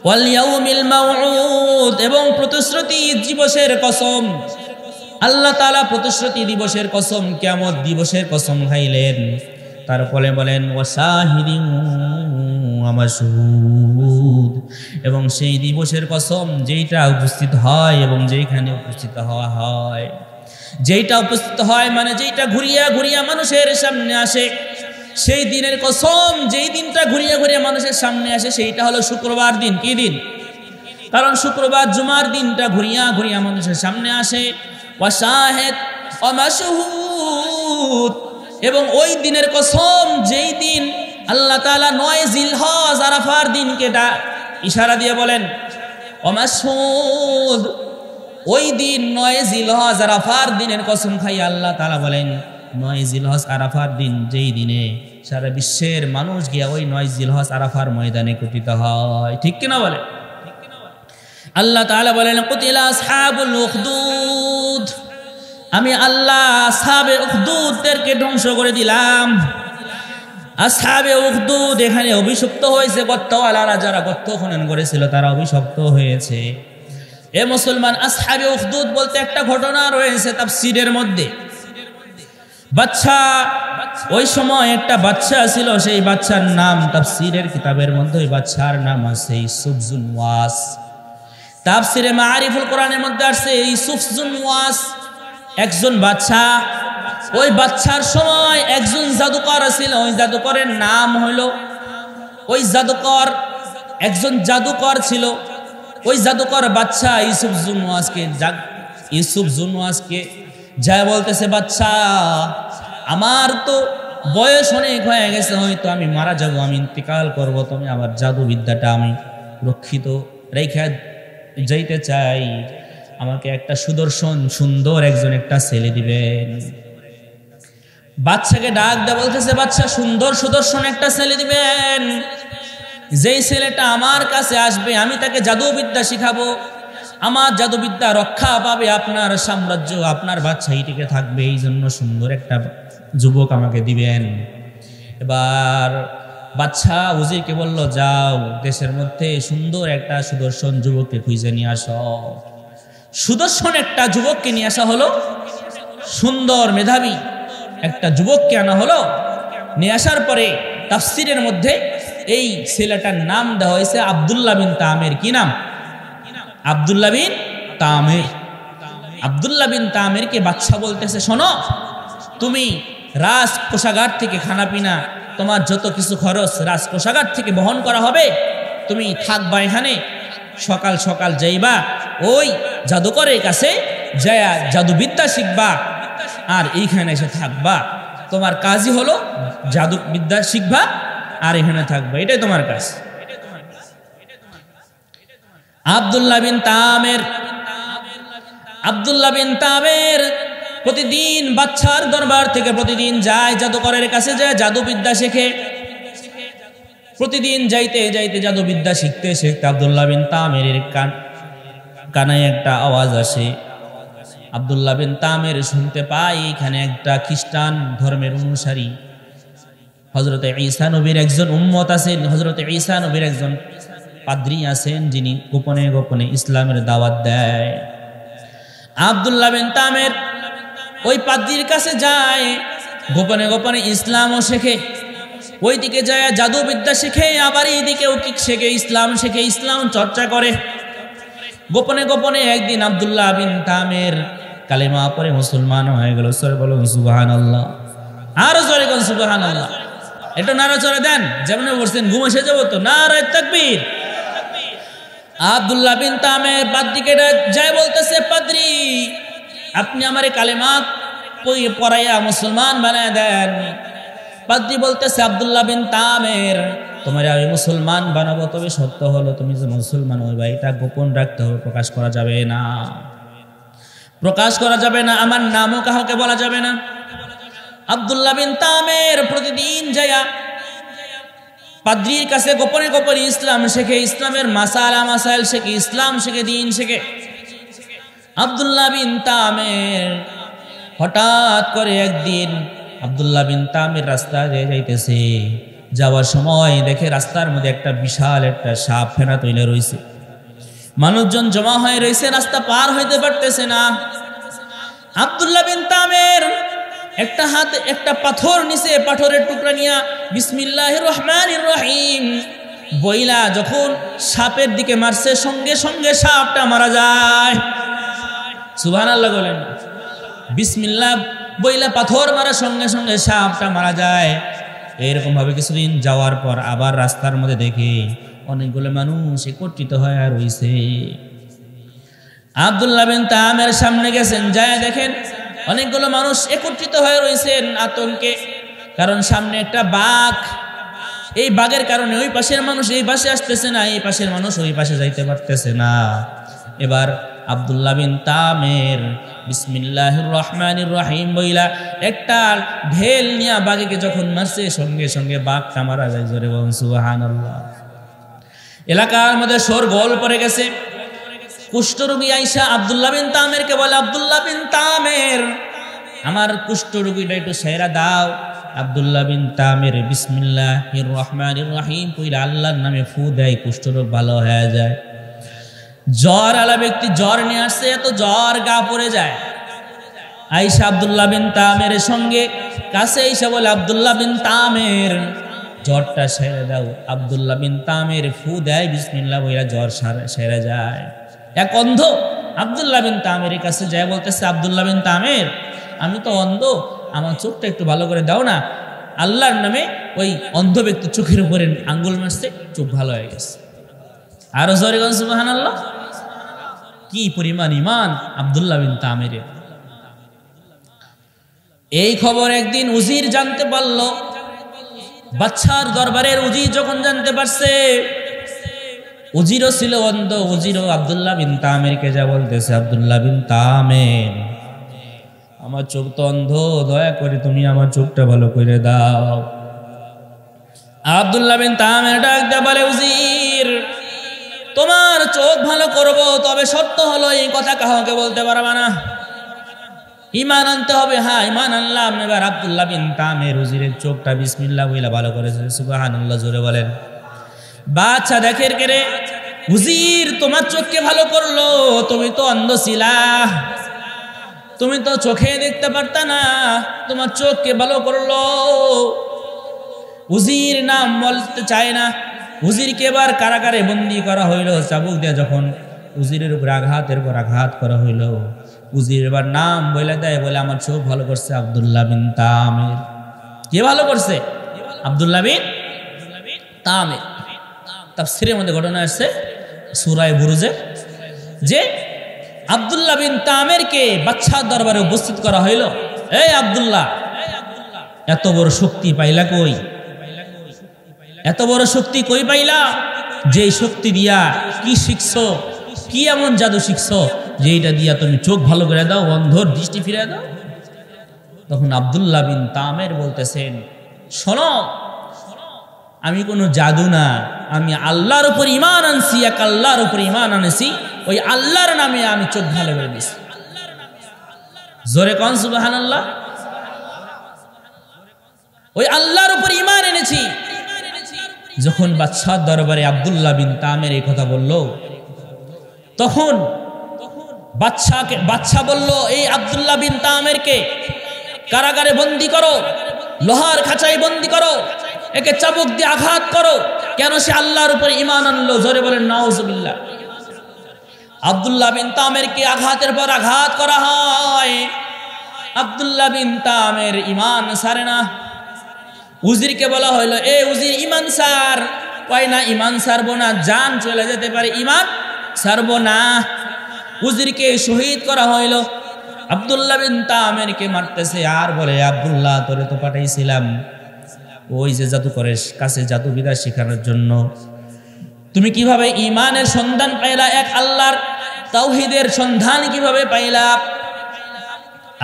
[SPEAKER 1] ওয়াল ইয়াউমিল মাউউদ, এবং প্রতিশ্রুতি দিবসের কসম। আল্লাহ তাআলা প্রতিশ্রুতি দিবসের কসম, কিয়ামত দিবসের কসম খাইলেন। তারপরে বলেন, ওয়াশাহিদিন ওয়া মাশহুদ, এবং সেই দিবসের কসম যেইটা উপস্থিত হয় এবং যেইখানে উপস্থিত হওয়া হয়। যেইটা উপস্থিত হয় মানে যেইটা ঘুরিয়া ঘুরিয়া মানুষের সামনে আসে, সেই দিনের কসম। যেই দিনটা ঘুরিয়া ঘুরিয়া মানুষের সামনে আসে সেইটা হলো শুক্রবার দিন। কি দিন? কারণ শুক্রবার জুমার দিনটা ঘুরিয়া ঘুরিয়া মানুষের সামনে আসে। ওয়াশাহিদ ওয়া মাশহুদ, এবং ওই দিনের কসম যেই দিন আল্লাহ তাআলা 9 জিলহজ আরাফার দিনকে ইশারা দিয়ে বলেন, ওয়া মাশহুদ, ওই দিন 9 জিলহজ আরাফার দিনের কসম খাই আল্লাহ তাআলা বলেন, 9 জিলহজ আরাফার দিন, যেই দিনে সারা বিশ্বের মানুষ গিয়া ওই 9 জিলহজ আরাফার ময়দানে কুটিত হয়। ঠিক কিনা বলে? আল্লাহ তাআলা বলেন, কুতিলা আসহাবুল উখদুদ, আমি আল্লাহ আসহাবে উখদুদদেরকে ধ্বংস করে দিলাম। আসহাবে উখদুদ এখানে অভিশপ্ত হয়েছে, গর্তওয়ালারা যারা গর্ত খনন করেছিল তারা অভিশপ্ত হয়েছে। এ মুসলমান, আসহাবে উখদুদ বলতে একটা ঘটনা রয়েছে তাফসীরের মধ্যে। বাচ্চা, ওই সময় একটা বাচ্চা ছিল, সেই বাচ্চার নাম তাফসীরের কিতাবের মধ্যে ওই বাচ্চার নাম আছে ইউসুফ জুন ওয়াস। তাফসীরে মাআরিফুল কোরআনের মধ্যে আসছে ইউসুফ জুন ওয়াস একজন বাচ্চা। ওই বাচ্চার সময় একজন জাদুকর ছিল, ওই জাদুকরের নাম হলো, ওই জাদুকর একজন জাদুকর ছিল। ওই জাদুকর বাচ্চা ইউসুফ জুন ওয়াসকে যা বলতেছে, বাচ্চা আমার তো বয়স অনেক হয়ে গেছে, হয়তো আমি মারা যাব, আমি ইন্তেকাল করব, তুমি আমার জাদুবিদ্যাটা আমি রক্ষিত রেখে যাইতে চাই, আমাকে একটা সুদর্শন সুন্দর একজন একটা ছেলে দিবেন। বাচ্চাকে ডাক দেয়া বলতেছে, বাচ্চা সুন্দর সুদর্শন একটা ছেলে দিবেন, যেই ছেলেটা আমার কাছে আসবে আমি তাকে জাদুবিদ্যা শিখাবো, আমার জাদুবিদ্যা রক্ষা পাবে, আপনার সাম্রাজ্য আপনার বাচ্চাই টিকে থাকবে, এই জন্য সুন্দর একটা যুবক আমাকে দিবেন। এবার বাচ্চা উজিরকে বলল, যাও দেশের মধ্যে সুন্দর একটা সুদর্শন যুবককে খুঁজে নিয়ে আসো। সুদর্শন একটা যুবককে নিয়ে আসা হলো, সুন্দর মেধাবী একটা যুবককে আনা হলো। নিয়ে আসার পরে তাফসীরের মধ্যে এই ছেলেটার নাম দেওয়া হয়েছে আব্দুল্লাহ বিন তামির। কি নাম? আব্দুল্লাহ বিন তামির। আব্দুল্লাহ বিন তামিরকে বাদশা বলতেছে, শোনো, তুমি রাজ কোষাগার থেকে খানা পিনা, তোমার যত কিছু খরচ রাজ কোষাগার থেকে বহন করা হবে, তুমি থাকবা এখানে, সকাল সকাল যাইবা ওই জাদুকরের কাছে যায়া জাদুবিদ্যা শিখবা, আর এইখানে এসে থাকবা। তোমার কাজই হলো জাদুবিদ্যা শিখবা আর এখানে থাকবা, এটাই তোমার কাজ। আব্দুল্লাহ বিন তামের প্রতিদিন বাদশার দরবার থেকে প্রতিদিন যায়, জাদুকরের কাছে যায় জাদুবিদ্যা শেখে। প্রতিদিন যাইতে যাইতে জাদুবিদ্যা শিখতে শিখতে আব্দুল্লাহ বিন তামের কানায় একটা আওয়াজ আসে। আব্দুল্লাহ বিন তামের শুনতে পায় এখানে একটা খ্রিস্টান ধর্মের অনুসারী হযরতে ঈসা নবীর একজন উম্মত আছেন, হযরতে ঈসা নবীর একজন পাদ্রী আছেন, যিনি গোপনে গোপনে ইসলামের দাওয়াত দেয়। আব্দুল্লাহ বিন তামের ওই পাদ্রীর কাছে যায়, গোপনে গোপনে ইসলামও শেখে, ওইদিকে যায় জাদুবিদ্যা শেখে, আবার এইদিকেও কি শেখে, ইসলাম শেখে, ইসলাম চর্চা করে। গোপনে গোপনে একদিন আব্দুল্লাহ বিন তামের কালেমা পড়ে মুসলমান হয়ে গেল। সরে বলুন সুবহানাল্লাহ, আরো জোরে বলুন সুবহানাল্লাহ। একটু নাড়াচড়া দেন, যেমন বলছেন ঘুম এসে যাবো তো, নারায়ে তাকবীর। আব্দুল্লাহ বিন তামের পাদ্রীকে যায় বলতেছে, পাদ্রী আপনি আমারে কালেমা পড়াইয়া মুসলমান বানায় দেন। পাদ্রী বলতেছে, আব্দুল্লাহ বিন তামের তোমারে আমি মুসলমান বানাবো, তবে সত্য হলো তুমি যে মুসলমান হইবা এটা গোপন রাখতে হবে, প্রকাশ করা যাবে না, প্রকাশ করা যাবে না, আমার নামও কাউকে বলা যাবে না। আব্দুল্লাহ বিন তামের প্রতিদিন যায়া পাদ্রীর কাছে গোপনে গোপনে ইসলাম শেখে, ইসলামের মাসালা মাসাইল শেখে, ইসলাম শেখে, দিন শেখে। আব্দুল্লাহ বিন তামের হঠাৎ করে একদিন আব্দুল্লাহ বিন তামের রাস্তা দিয়ে যাইতেছে, যাওয়ার সময় দেখে রাস্তার মধ্যে একটা বিশাল একটা সাপ ফেনা তৈলে রয়েছে, মানুষজন জমা হয়ে রয়েছে, রাস্তা পার হইতে পারতেছে না। আব্দুল্লাহ বিন তামের একটা হাতে একটা পাথর নিচে, পাথরের টুকরা নিয়া বিসমিল্লাহির রহমানির রহিম বইলা যখন সাপের দিকে মারছে, সঙ্গে সঙ্গে সাপটা মারা যায়। সুবহানাল্লাহ বলেন। বিসমিল্লাহ বইলা পাথর মারার সঙ্গে সঙ্গে সাপটা মারা যায়। এরকম ভাবে কিছুদিন যাওয়ার পর আবার রাস্তার মধ্যে দেখে অনেকগুলো মানুষ একত্রিত হয়ে রয়েছে। আব্দুল্লাহ বিন তামের সামনে গেছেন, যায় দেখেন অনেকগুলো মানুষ একত্রিত হয়ে রয়েছেন আতঙ্কে, কারণ সামনে একটা বাঘ। এই বাঘের কারণে ওই পাশের মানুষ এই পাশে আসতেছে না, এই পাশের মানুষ ওই পাশে যাইতে পারতেছে না। এবার আব্দুল্লাহ বিন তামের বিসমিল্লাহির রহমানির রহিম বইলা একটা ঢেল নিয়া বাঘকে যখন মারছে, সঙ্গে সঙ্গে বাঘটা মারা যায়। জোরে বলুন সুবহানাল্লাহ। এলাকার মধ্যে শোরগোল পড়ে গেছে। কুষ্ঠরোগী আইসা আব্দুল্লাহ বিন তামেরকে বলে, আব্দুল্লাহ বিন তামের আমার কুষ্ঠরোগীটা একটু সেরা দাও। আব্দুল্লাহ বিন তামের বিসমিল্লাহির রহমানির রহিম কইরা আল্লাহর নামে ফু দেয়, কুষ্ঠরোগ ভালো হয়ে যায়। জ্বর আলা ব্যক্তি জ্বর নিয়ে আসছে, এত জ্বর গা পড়ে যায়। আইসা আব্দুল্লাহ বিন তামের সঙ্গে কাছে আইসা বলে, আব্দুল্লাহ বিন তামের জ্বরটা সেরে দাও। আব্দুল্লাহ বিন তামের ফু দেয় বিসমিল্লাহ বইলা, জ্বর সেরে যায়। এক অন্ধ আব্দুল্লাহ বিন তামের কাছে যায় বলতেছে, আব্দুল্লাহ বিন তামের আমি তো অন্ধ, আমার চোখটা একটু ভালো করে দাও না। আল্লাহর নামে ওই অন্ধ ব্যক্তি চোখের উপরে আঙ্গুল মারছে, চোখ ভালো হয়ে গেছে। আরো জোরে বলুন সুবহানাল্লাহ। কি পরিমাণ ঈমান আব্দুল্লাহ বিন তামের। এই খবর একদিন উজির জানতে পারল। বাদশার দরবারের উজির যখন জানতে পারছে, উজিরও ছিল অন্ধ, উজিরও আব্দুল্লাহ বিন তামেরকে যা বলতেছে, আব্দুল্লাহ বিন তামের আমার চোখ তো অন্ধ, দয়া করে তুমি আমার চোখটা ভালো করে দাও। আব্দুল্লাহ বিন তামের ডাক দিয়ে বলে, উজির তোমার চোখ ভালো করব, তবে শর্ত হলো এই কথা কাউকে বলতে পারবা না, ঈমান আনতে হবে। হ্যাঁ ঈমান আনলাম। এবার আব্দুল্লাহ বিন তামের উজিরের চোখটা বিসমিল্লাহ বইলা ভালো করেছে। সুবহানাল্লাহ জোরে বলেন। বাচ্চা দেখের কেরে হুজির তোমার চোখকে ভালো করলো, তুমি তো অন্ধ ছিলা, তুমি তো চোখে দেখতে পারতা না, তোমার চোখকে ভালো করলো। হুজির নাম বলতে চায় না। হুজিরকে এবার কারাগারে বন্দি করা হইল। চাবুক দিয়ে যখন হুজিরের উপরে আঘাতের পর আঘাত করা হইল, উজির এবার নাম বলে দেয়, বলে আমার চোখ ভালো করছে আব্দুল্লাহ বিন তামির। কে ভালো করছে? আব্দুল্লাহ বিন তামির। তাফসীরের মধ্যে ঘটনা আসছে সূরা বুরুজে, যে আব্দুল্লাহ বিন তামিরকে বাদশার দরবারে উপস্থিত করা হইল। এই আব্দুল্লাহ, এত বড় শক্তি পাইলা কই? এত বড় শক্তি কই পাইলা? যে শক্তি দিয়া কি শিখছো? কি এমন জাদু শিখছো যে এটা দিয়া তুমি চোখ ভালো করে দাও, অন্ধর দৃষ্টি ফিরে দাও? তখন আব্দুল্লাহ বিন তামির বলতেছেন, শোনো, আমি কোনো জাদু না, আমি আল্লাহর উপর ঈমান আনছি, এক আল্লাহর উপর ঈমান আনছি, ওই আল্লাহর নামে আমি চোখ ভালো করে দিছি। জোরে কোন সুবহানাল্লাহ। ওই আল্লাহর উপর ঈমান এনেছি। যখন বাদশার দরবারে আব্দুল্লাহ বিন তামির এই কথা বলল, তখন বাদশা বলল, এই আব্দুল্লাহ বিন তামিরকে কারাগারে বন্দী করো, লোহার খাঁচায় বন্দী করো, একে চাবুক দিয়ে আঘাত করো। কেন? সে আল্লাহর উপর ঈমান আনলো। জোরে বলেন নাউজুবিল্লাহ। আব্দুল্লাহ বিন তামিরকে আঘাতের পর আঘাত করা হয়। আব্দুল্লাহ বিন তামির ঈমান ছাড়ে না। উজিরকে বলা হইল, এ উজির, ঈমান ছাড়। কয় না, ঈমান ছাড়বো না, জান চলে যেতে পারে, ঈমান ছাড়বো না। উজিরকে শহীদ করা হইল। আব্দুল্লাহ বিন তামিরকে মারতেছে আর বলে, আব্দুল্লাহ, তোরে তো পাঠাইছিলাম ওই যে জাদুকরের কাছে জাদুবিদ্যা শেখানোর জন্য। তুমি কিভাবে ঈমানের সন্ধান পাইলা? এক আল্লাহর তাওহীদের সন্ধান কিভাবে পাইলা?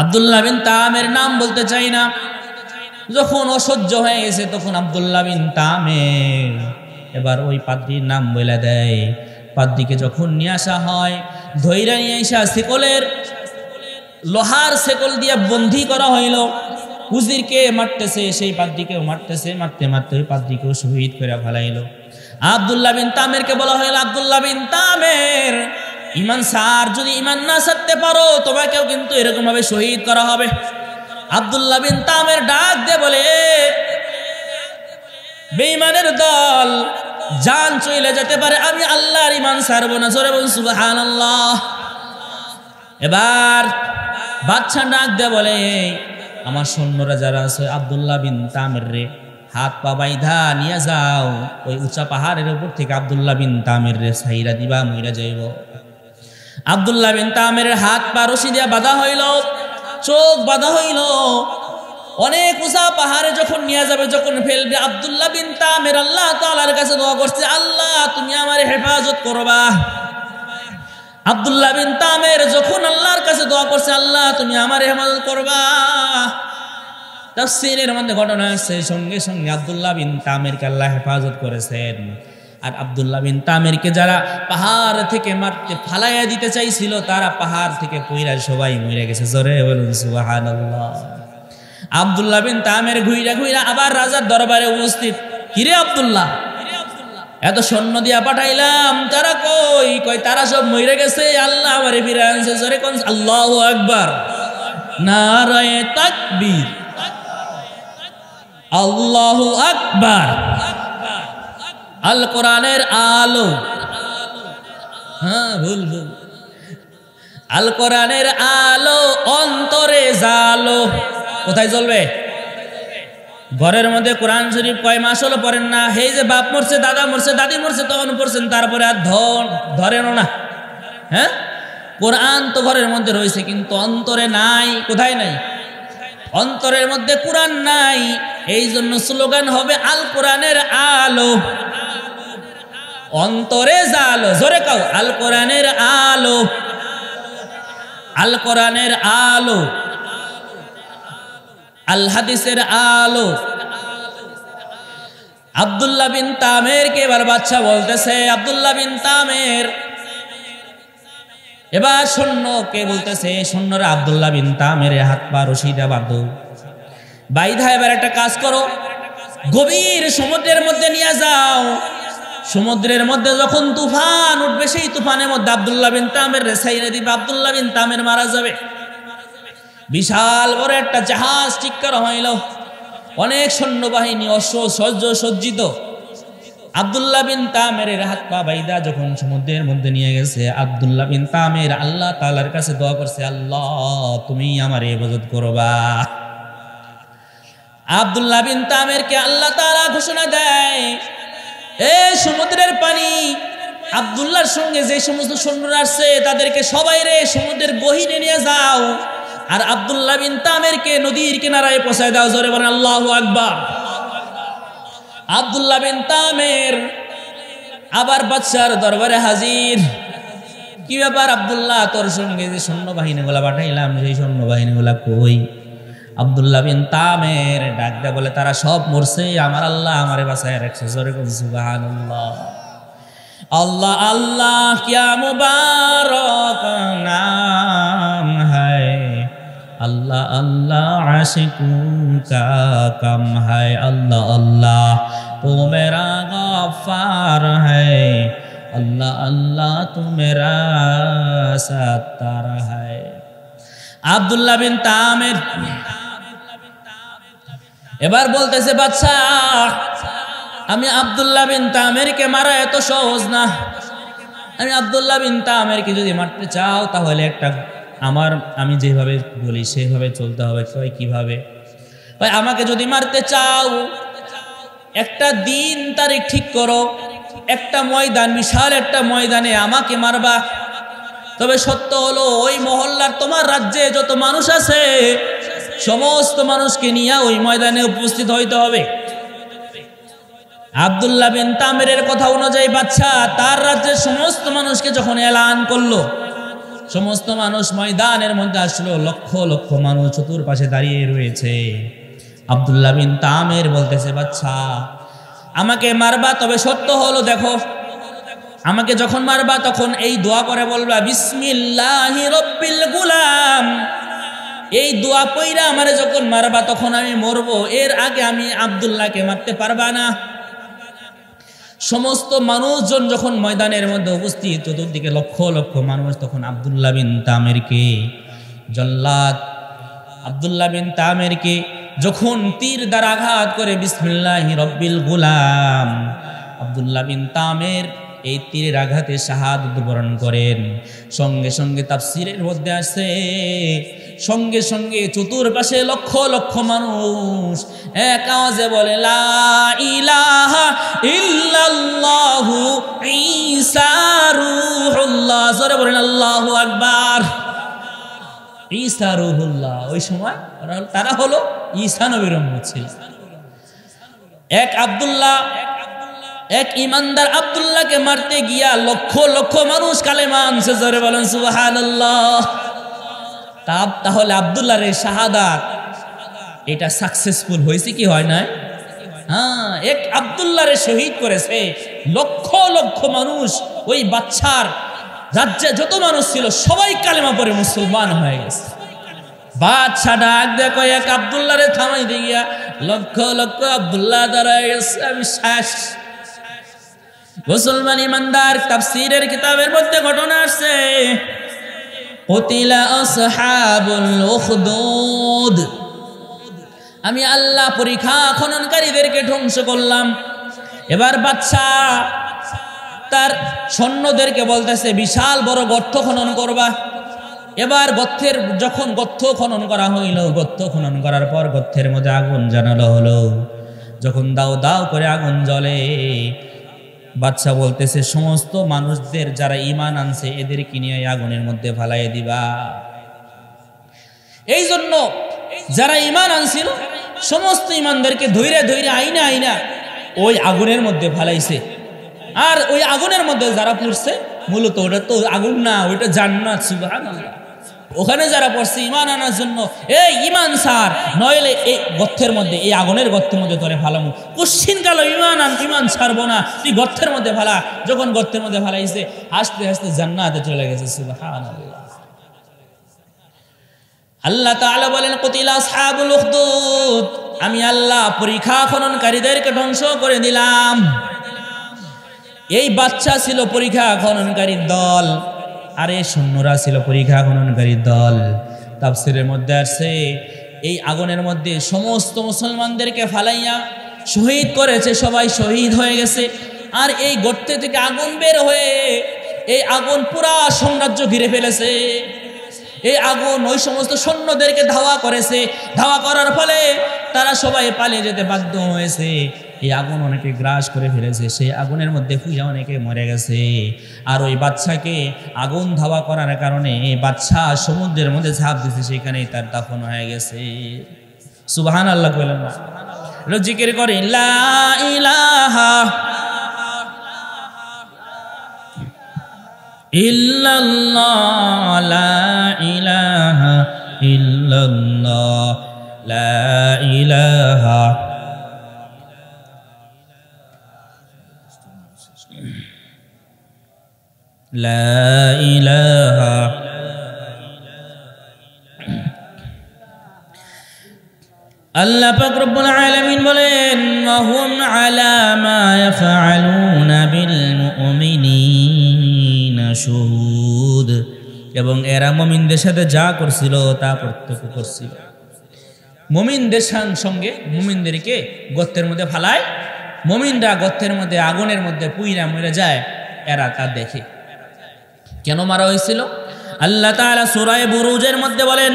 [SPEAKER 1] আব্দুল্লাহ বিন তামির নাম বলতে চাই না। যখন অসহ্য হয়ে গেছে, তখন আব্দুল্লাহ বিন তামির এবার ওই পাদ্রীর নাম বলে দেয়। পাদ্রীকে যখন নিয়ে আসা হয়, ধৈর্য নিয়ে আসা শিকলের লোহার শিকল দিয়ে বন্দী করা হইল। উজিরকে মারতেছে, সেই পাদ্রীকেও মারতেছে, মারতে মারতে ওই পাদ্রীকেও শহীদ করে ফেলাইল। আব্দুল্লাহ বিন তামিরকে বলা হইল, আব্দুল্লাহ বিন তামির, ঈমান ছাড়, যদি ঈমান না ছাড়তে পারো তোমাকেও কিন্তু এরকম ভাবে শহীদ করা হবে। আব্দুল্লাহ বিন তামির ডাক দিয়ে বলে, বেঈমানের দল, জান চলে যেতে পারে, আমি আল্লাহর ঈমান ছাড়বো না। জোরে বলুন সুবহানাল্লাহ। এবার বাদশা ডাক দিয়ে বলে, আমার সৈন্যরা যারা আছে, আব্দুল্লাহ বিন তামির রে হাত পা বাইধা নিয়ে যাও, ওই উঁচা পাহাড়ের উপর থেকে আব্দুল্লাহ বিন তামির রে ছাইরা দিবা, মইরা যাইব। আব্দুল্লাহ বিন তামিরের হাত পা রশি দিয়া বাঁধা হইল, চোখ বাঁধা হইল। অনেক উঁচা পাহাড়ে যখন নিয়ে যাবে, যখন ফেলবে, আব্দুল্লাহ বিন তামির আল্লাহ তাআলার কাছে দোয়া করছে, আল্লাহ তুমি আমার হেফাজত করবা। আব্দুল্লাহ বিন তামির যখন আল্লাহর কাছে দোয়া করছে, আল্লাহ তুমি আমার হেফাজত করবা, তাফসীরের মধ্যে ঘটনা আছে, সঙ্গে সঙ্গে আব্দুল্লাহ বিন তামিরকে আল্লাহ হেফাজত করেছেন। আর আব্দুল্লাহ বিন তামিরকে যারা পাহাড় থেকে মারতে ফালাইয়া দিতে চাইছিল, তারা পাহাড় থেকে পইরা সবাই মরে গেছে। জোরে বলুন সুবহানাল্লাহ। আব্দুল্লাহ বিন তামির ঘুইরা ঘুইরা আবার রাজার দরবারে উপস্থিত। কিরে আব্দুল্লাহ, এত সৈন্য দিয়া পাঠাইলাম, তারা কই? কই তারা সব মরে গেছে, আল্লাহ আমারে ফিরে আনছে। জোরে কোন আল্লাহু আকবার, নারায়ে তাকবীর, আল্লাহু আকবার। আল কোরআনের আলো, হ্যাঁ ভুল ভুল, আল কোরআনের আলো অন্তরে জালো। কোথায় জ্বলবে? ঘরের মধ্যে কোরআন শরীফ কয় মাস হলো পড়েন না? এই যে বাপ মরছে, দাদা মরছে, দাদি মরছে, তখন পড়ছেন, তারপরে আর ধরেনও না। হ্যাঁ, কোরআন তো ঘরের মধ্যে রয়েছে, কিন্তু অন্তরে নাই। কোথায় নাই? অন্তরের মধ্যে কোরআন নাই। এই জন্য স্লোগান হবে আল কোরআনের আলো অন্তরে জালো। জোরে কাও, আল কোরআনের আলো, আল কোরআনের আলো, আল হাদিসের আলো। আব্দুল্লাহ বিন তামিরকে এবার বাদশা বলতেছে, আব্দুল্লাহ বিন তামির এবার সৈন্যকে বলতেছে, সৈন্যরা আব্দুল্লাহ বিন তামিরের হাত পা রশিদা বাঁধো, বাইধা এবার একটা কাজ করো, গভীর সমুদ্রের মধ্যে নিয়ে যাও। সমুদ্রের মধ্যে যখন তুফান উঠবে, সেই তুফানের মধ্যে আব্দুল্লাহ বিন তামির রে ছাইরে দিবে, আব্দুল্লাহ বিন তামির মারা যাবে। বিশাল বড় একটা জাহাজ ঠিক করা হইল, অনেক সৈন্যবাহিনী অশ্ব সজ্জিত। আব্দুল্লাহ বিন তামেরের হাত পা বাইদা যখন সমুদ্রের মধ্যে নিয়ে গেছে, আব্দুল্লাহ বিন তামের আল্লাহ তাআলার কাছে দোয়া করছে, আল্লাহ তুমি আমার ইবাদত করবা। আব্দুল্লাহ বিন তামেরকে আল্লাহ তাআলা ঘোষণা দেয়, এ সমুদ্রের পানি, আব্দুল্লাহর সঙ্গে যে সমস্ত সৈন্যরা আসছে তাদেরকে সবাই রে সমুদ্রের গহীনে নিয়ে যাও, আর আব্দুল্লাহ বিন তামেরকে নদীর কিনারায় পৌঁছায় দাও। জোরে বলেন আল্লাহু আকবার। আব্দুল্লাহ বিন তামের আবার বাদশার দরবারে হাজির। কি ব্যাপার আব্দুল্লাহ, তোর সঙ্গে যে সৈন্যবাহিনীগুলা পাঠাইলাম সেই সৈন্যবাহিনীগুলা কই? আব্দুল্লাহ বিন তামের ডাক দেয়া বলে, তারা সব মরছে, আমার আল্লাহ আমারে বাঁচায় রাখছে। জোরে বলেন সুবহানাল্লাহ। अल्लाह अल्लाह क्या मुबारक नाम है, अल्लाह अल्लाह आशिकों का कम है, अल्लाह अल्लाह तू मेरा गफ्फार है, अल्लाह अल्लाह तू मेरा सत्तार है। আব্দুল্লাহ বিন তামের এবার বলতেছে, বাদশাহ আমি আব্দুল্লাহ বিন তামেরকে মারা এত সহজ না। আমি আব্দুল্লাহ বিন তামেরকে যদি মারতে চাও তাহলে একটা আমি যেভাবে বলি সেভাবে চলতে হবে। কিভাবে? ভাই আমাকে যদি মারতে চাও একটা দিন তারিখ ঠিক করো, একটা ময়দান, বিশাল একটা ময়দানে আমাকে মারবা। তবে সত্য হলো ওই মহল্লার তোমার রাজ্যে যত মানুষ আছে সমস্ত মানুষকে নিয়ে ওই ময়দানে উপস্থিত হইতে হবে। আব্দুল্লাহ বিন তামেরের কথা অনুযায়ী বাদশা তার রাজ্যের সমস্ত মানুষকে যখন এলান করলো, সমস্ত মানুষ ময়দানের মধ্যে আসলো, লক্ষ লক্ষ মানুষ চতুর্পাশে দাঁড়িয়ে রয়েছে। আব্দুল্লাহ বিন তামের বলতেছে, বাদশা আমাকে মারবা, তবে সত্য হলো দেখো আমাকে যখন মারবা তখন এই দোয়া করে বলবা, বিসমিল্লাহি রব্বিল গুলাম। এই দোয়া পইরা আমারে যখন মারবা তখন আমি মরবো, এর আগে আমি আব্দুল্লাহকে মারতে পারবা না। সমস্ত মানুষজন যখন ময়দানের মধ্যে উপস্থিত, চতুর্দিকে লক্ষ লক্ষ মানুষ, তখন আব্দুল্লাহ বিন তামেরকে জল্লাদ আব্দুল্লাহ বিন তামেরকে যখন তীর দ্বারা আঘাত করে বিসমিল্লাহি রব্বিল গুলাম, আব্দুল্লাহ বিন তামের এই তীরের আঘাতে শাহাদাত বরণ করেন। সঙ্গে সঙ্গে তাফসীরের মধ্যে আসে, সঙ্গে সঙ্গে চতুর্পাশে লক্ষ লক্ষ মানুষ এক আওয়াজে বলে, লা ইলাহা ইল্লাল্লাহু ঈসা রূহুল্লাহ। জোরে বলেন আল্লাহু আকবার। ঈসা রূহুল্লাহ, ওই সময় তারা হলো ঈসা নবীর উম্মত ছিল। এক ইমানদার আব্দুল্লাহকে মারতে গিয়া লক্ষ লক্ষ মানুষ কালেমা আনছে। জোরে বলেন সুবহানাল্লাহ। তাহলে আব্দুল্লাহর এই শাহাদাত এটা সাকসেসফুল হয়েছে কি হয় না? হ্যাঁ, এক আব্দুল্লাহরে শহীদ করেছে লক্ষ লক্ষ মানুষ। ওই বাদশার রাজ্যে যত মানুষ ছিল সবাই কালেমা পড়ে মুসলমান হয়ে গেছে। বাদশা ডাক দেখো এক আব্দুল্লাহরে থামাই দিয়া লক্ষ লক্ষ আব্দুল্লাহ দাঁড়ায় গেছে, আমি শেষ। মুসলমান ইমানদার তাফসীরের কিতাবের মধ্যে ঘটনা আসছে, কুতিলা আসহাবুল উখদুদ। আমি আল্লাহ পরীক্ষা খননকারীদেরকে ধ্বংস করলাম। এবার বাদশা তার সৈন্যদেরকে বলতেছে, বিশাল বড় গর্ত খনন করবা। এবার যখন গর্ত খনন করা হইল, গর্ত খনন করার পর গর্তের মধ্যে আগুন জ্বালানো হলো। যখন দাও দাও করে আগুন জ্বলে, বাদশা বলতেছে, সমস্ত মানুষদের যারা ঈমান আনছে এদেরকে নিয়ে আগুনের মধ্যে ফালাইয়া দিবা। এই জন্য যারা ঈমান আনছিল সমস্ত ঈমানদেরকে ধৈর্য ধৈর্য আইনা আইনা ওই আগুনের মধ্যে ফালাইছে। আর ওই আগুনের মধ্যে যারা পড়ছে, মূলত ওটা তো আগুন না, ওইটা জান্নাত। সুবহানাল্লাহ। ওখানে যারা পড়ছে ঈমান আনার জন্য, এই ঈমান সার, নইলে এই গর্তের মধ্যে, এই আগুনের গর্তের মধ্যে ধরে ফালামু। কোশ্চিন কালো ঈমান ছাড়বো না, তুই গর্তের মধ্যে ফালা। যখন গর্তের মধ্যে ফালাইছে, হাসতে হাসতে জান্নাতে চলে গেছে। সুবহানাল্লাহ। আল্লাহ তাআলা বলেন, কুতিলা আসহাবুল উখদুদ। আমি আল্লাহ পরীক্ষা খননকারীদেরকে ধ্বংস করে দিলাম। এই বাচ্চা ছিল পরীক্ষা খননকারীর দল, আর এই সৈন্যরা ছিল পরীক্ষা খননকারীর দল। তাফসীরের মধ্যে আসছে, এই আগুনের মধ্যে সমস্ত মুসলমানদেরকে ফালাইয়া শহীদ করেছে, সবাই শহীদ হয়ে গেছে। আর এই গর্ত থেকে আগুন বের হয়ে এই আগুন পুরা সাম্রাজ্য ঘিরে ফেলেছে। এই আগুন ওই সমস্ত সৈন্যদেরকে ধাওয়া করেছে, ধাওয়া করার ফলে তারা সবাই পালিয়ে যেতে বাধ্য হয়েছে। এই আগুন অনেকে গ্রাস করে ফেলেছে, সেই আগুনের মধ্যে পুইরা অনেকে মরে গেছে। আর ওই বাচ্চাকে আগুন ধাওয়া করার কারণে বাচ্চা সমুদ্রের মধ্যে ঝাঁপ দিয়েছে, সেখানেই তার দাফন হয়ে গেছে। সুবহানাল্লাহ বলেন না? জিকির করে লা ইলাহা ইল্লাল্লাহ, লা ইলাহা ইল্লাল্লাহ, লা ইলাহা লা ইলাহা আল্লাহ পাক রব্বুল আলামিন বলেন ওয়া হুম আলা মা ইয়াফআলুনা বিল মুমিনিনা শুহুদ, এবং এরা মুমিনদের সাথে যা করছিল তা প্রত্যক্ষ করছিল। মুমিনদের সঙ্গে মুমিনদেরকে গর্তের মধ্যে ফালায়, মুমিনরা গর্তের মধ্যে আগুনের মধ্যে পুইরা মরে যায়, এরা তা দেখে। কেন মারা হয়েছিল? আল্লাহ তাআলা সূরা বুরুজের মধ্যে বলেন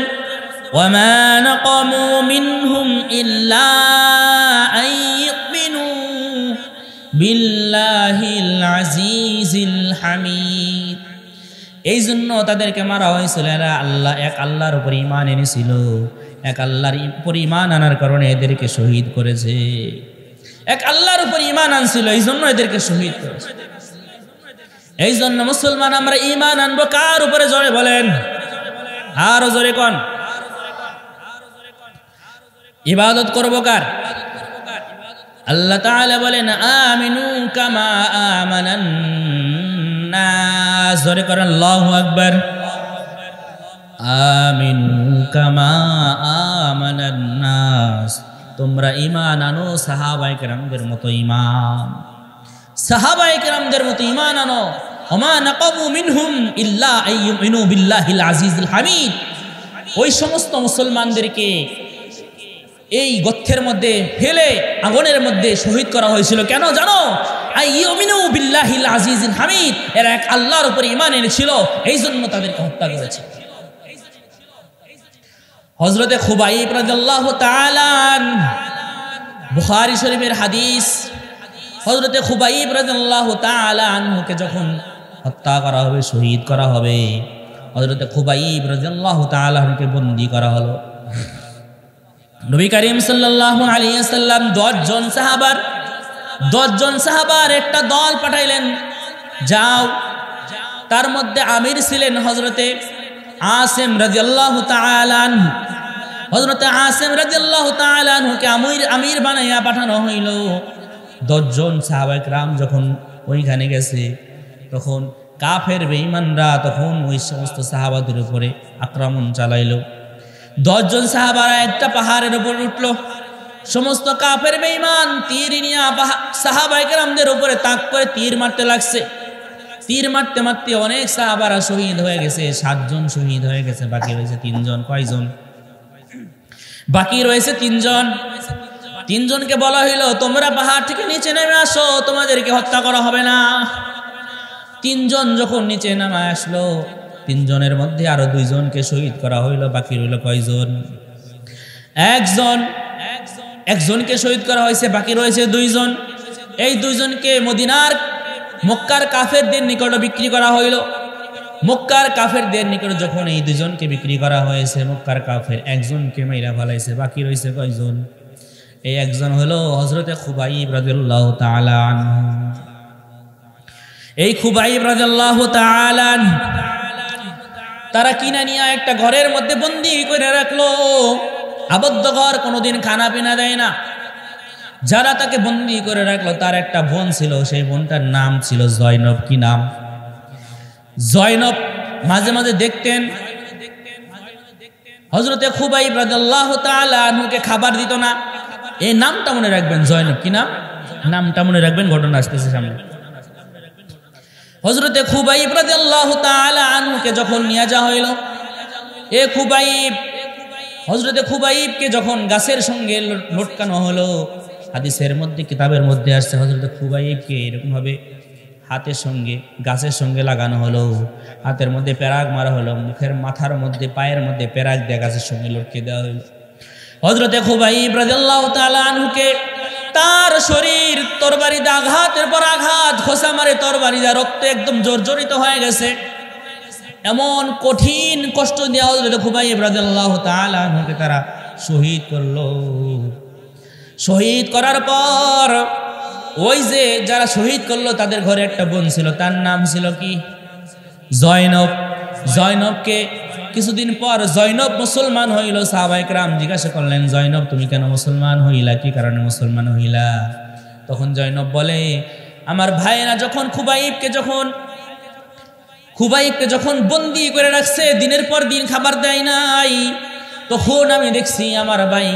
[SPEAKER 1] ওয়ামা নাকামু মিনহুম ইল্লা আন ইউমিনু বিল্লাহিল আজিজিল হামিদ। এই জন্য তাদেরকে মারা হয়েছিল, এরা এক আল্লাহর উপর ঈমান এনেছিল, এক আল্লাহর উপর ঈমান আনার কারণে এদেরকে শহীদ করেছে। এক আল্লাহর উপর ঈমান আনছিল, এই জন্য এদেরকে শহীদ করেছে। এই জন্য মুসলমান আমরা ঈমান আনবো কার উপরে? জোরে বলেন, আরো জোরে কোন? ইবাদত করব কার? আল্লাহ তাআলা বলেন আমিনু কামা আমানান নাস। জোরে করেন আল্লাহু আকবার। আমিনু কামা আমানান নাস, তোমরা ঈমান আনো সাহাবায়ে কেরামদের মতো ঈমান, সাহাবায়ে কেরামদের মতো ঈমান আনো। ওমা নাকামু মিনহুম ইল্লা আইয়ুমিনু বিল্লাহিল আজিজিল হামিদ। ওই সমস্ত মুসলমানদেরকে এই গর্তের মধ্যে ফেলে আগুনের মধ্যে শহীদ করা হয়েছিল। কেন জানো? আইয়ুমিনু বিল্লাহিল আজিজিল হামিদ, এরা এক আল্লাহর উপর ঈমান এনেছিল, এই জন্য তাদেরকে হত্যা করেছে। হযরতে খুবাইব রাদিয়াল্লাহু তাআলা, বুখারী শরীফের হাদিস, হযরতে খুবাইব রাদিয়াল্লাহু তাআলা আনহুকে যখন হত্যা করা হবে, শহীদ করা হবে, হযরতে খুবাইব রাদিয়াল্লাহু তাআলা আনহুকে বন্দী করা হলো। নবী করিম সাল্লাল্লাহু আলাইহি ওয়াসাল্লাম 10 জন সাহাবার একটা দল পাঠাইলেন, যাও। তার মধ্যে আমির ছিলেন হযরতে আসিম রাদিয়াল্লাহু তাআলা আনহু। হযরতে আসিম রাদিয়াল্লাহু তাআলা আনহুকে আমির বানাইয়া পাঠানো হইল। 10 জন সাহাবায়ে কেরাম যখন ওইখানে গেছে, তখন কাফের বেঈমানরা তখন ওই সমস্ত সাহাবাদের উপরে আক্রমণ চালাইল। 10 জন সাহাবারা একটা পাহাড়ের উপর উঠল, সমস্ত কাফের বেঈমান তীর নিয়ে সাহাবায়ে কেরামদের উপরে তাক করে তীর মারতে লাগছে। তীর মারতে মারতে অনেক সাহাবারা শহীদ হয়ে গেছে, 7 জন শহীদ হয়ে গেছে, বাকি রয়েছে 3 জন। কয়জন বাকি রয়েছে? 3 জন। 3 জনকে বলা হইল তোমরা পাহাড় থেকে নিচে নেমে আসো, তোমাদেরকে হত্যা করা হবে না। 3 জন যখন নিচে নামে আসলো, 3 জনের মধ্যে আরো 2 জনকে শহীদ করা হইল, বাকি রইল কয়জন? 1 জন। একজনকে শহীদ করা হয়েছে, বাকি রয়েছে 2 জন। এই 2 জনকে মক্কার কাফেরদের নিকটে বিক্রি করা হইল। মক্কার কাফেরদের নিকটে যখন এই 2 জনকে বিক্রি করা হয়েছে, মক্কার কাফের একজনকে মাইরা ফেলাইছে, বাকি রয়েছে কয়জন? এই একজন হলো হযরতে খুবাইব রাদিয়াল্লাহু তাআলা আনহু। এই খুবাইব রাদিয়াল্লাহু তাআলা আনহু তারা কিনা নিয়ে একটা ঘরের মধ্যে বন্দী করে রাখলো, আবদ্ধ ঘর, কোনোদিন খানা পিনা দেয় না। যারা তাকে বন্দী করে রাখলো তার একটা বোন ছিল, সেই বোনটার নাম ছিল জয়নব। কি নাম? জয়নব। মাঝে মাঝে দেখতেন হযরতে খুবাইব রাদিয়াল্লাহু তাআলা আনহুকে খাবার দিত না। এই নামটা মনে রাখবেন, জয়নব। কি নাম? নামটা মনে রাখবেন, ঘটনা আসতেছে সামনে। হযরতে খুবাইব রাদিয়াল্লাহু তাআলা আনহুকে যখন নিয়ে যাওয়া হইল, হযরতে খুবাইবকে যখন গাছের সঙ্গে লটকানো হলো, হাদিসের মধ্যে কিতাবের মধ্যে আসছে হযরত খুবাইবকে এরকমভাবে হাতের সঙ্গে গাছের সঙ্গে লাগানো হলো, হাতের মধ্যে পেরাক মারা হলো, মুখের মাথার মধ্যে পায়ের মধ্যে পেরাক দিয়ে গাছের সঙ্গে লটকে দেওয়া হলো। হযরতে খুবাইব রাদিয়াল্লাহু তাআলা আনহুকে তার শরীর তরবারিতে আঘাতের পর আঘাত, খোঁচা মারে তরবারিতে, রক্ত একদম জর্জরিত হয়ে গেছে। এমন কঠিন কষ্ট দিয়ে হযরত খুবাইব রাদিয়াল্লাহু তাআলা আনহুকে তারা শহীদ করলো। শহীদ করার পর ওই যে যারা শহীদ করলো তাদের ঘরে একটা বোন ছিল, তার নাম ছিল কি? জয়নব। জয়নবকে কিছুদিন পর জয়নব মুসলমান হইল। সাহাবায়ে কেরাম জিজ্ঞাসা করলেন, জয়নব তুমি কেন মুসলমান হইলা, কি কারণে মুসলমান হইলা? তখন জয়নব বলে, আমার ভাইয়েরা যখন খুবাইবকে যখন বন্দি করে রাখছে, দিনের পর দিন খাবার দেয় নাই, তখন আমি দেখছি আমার ভাই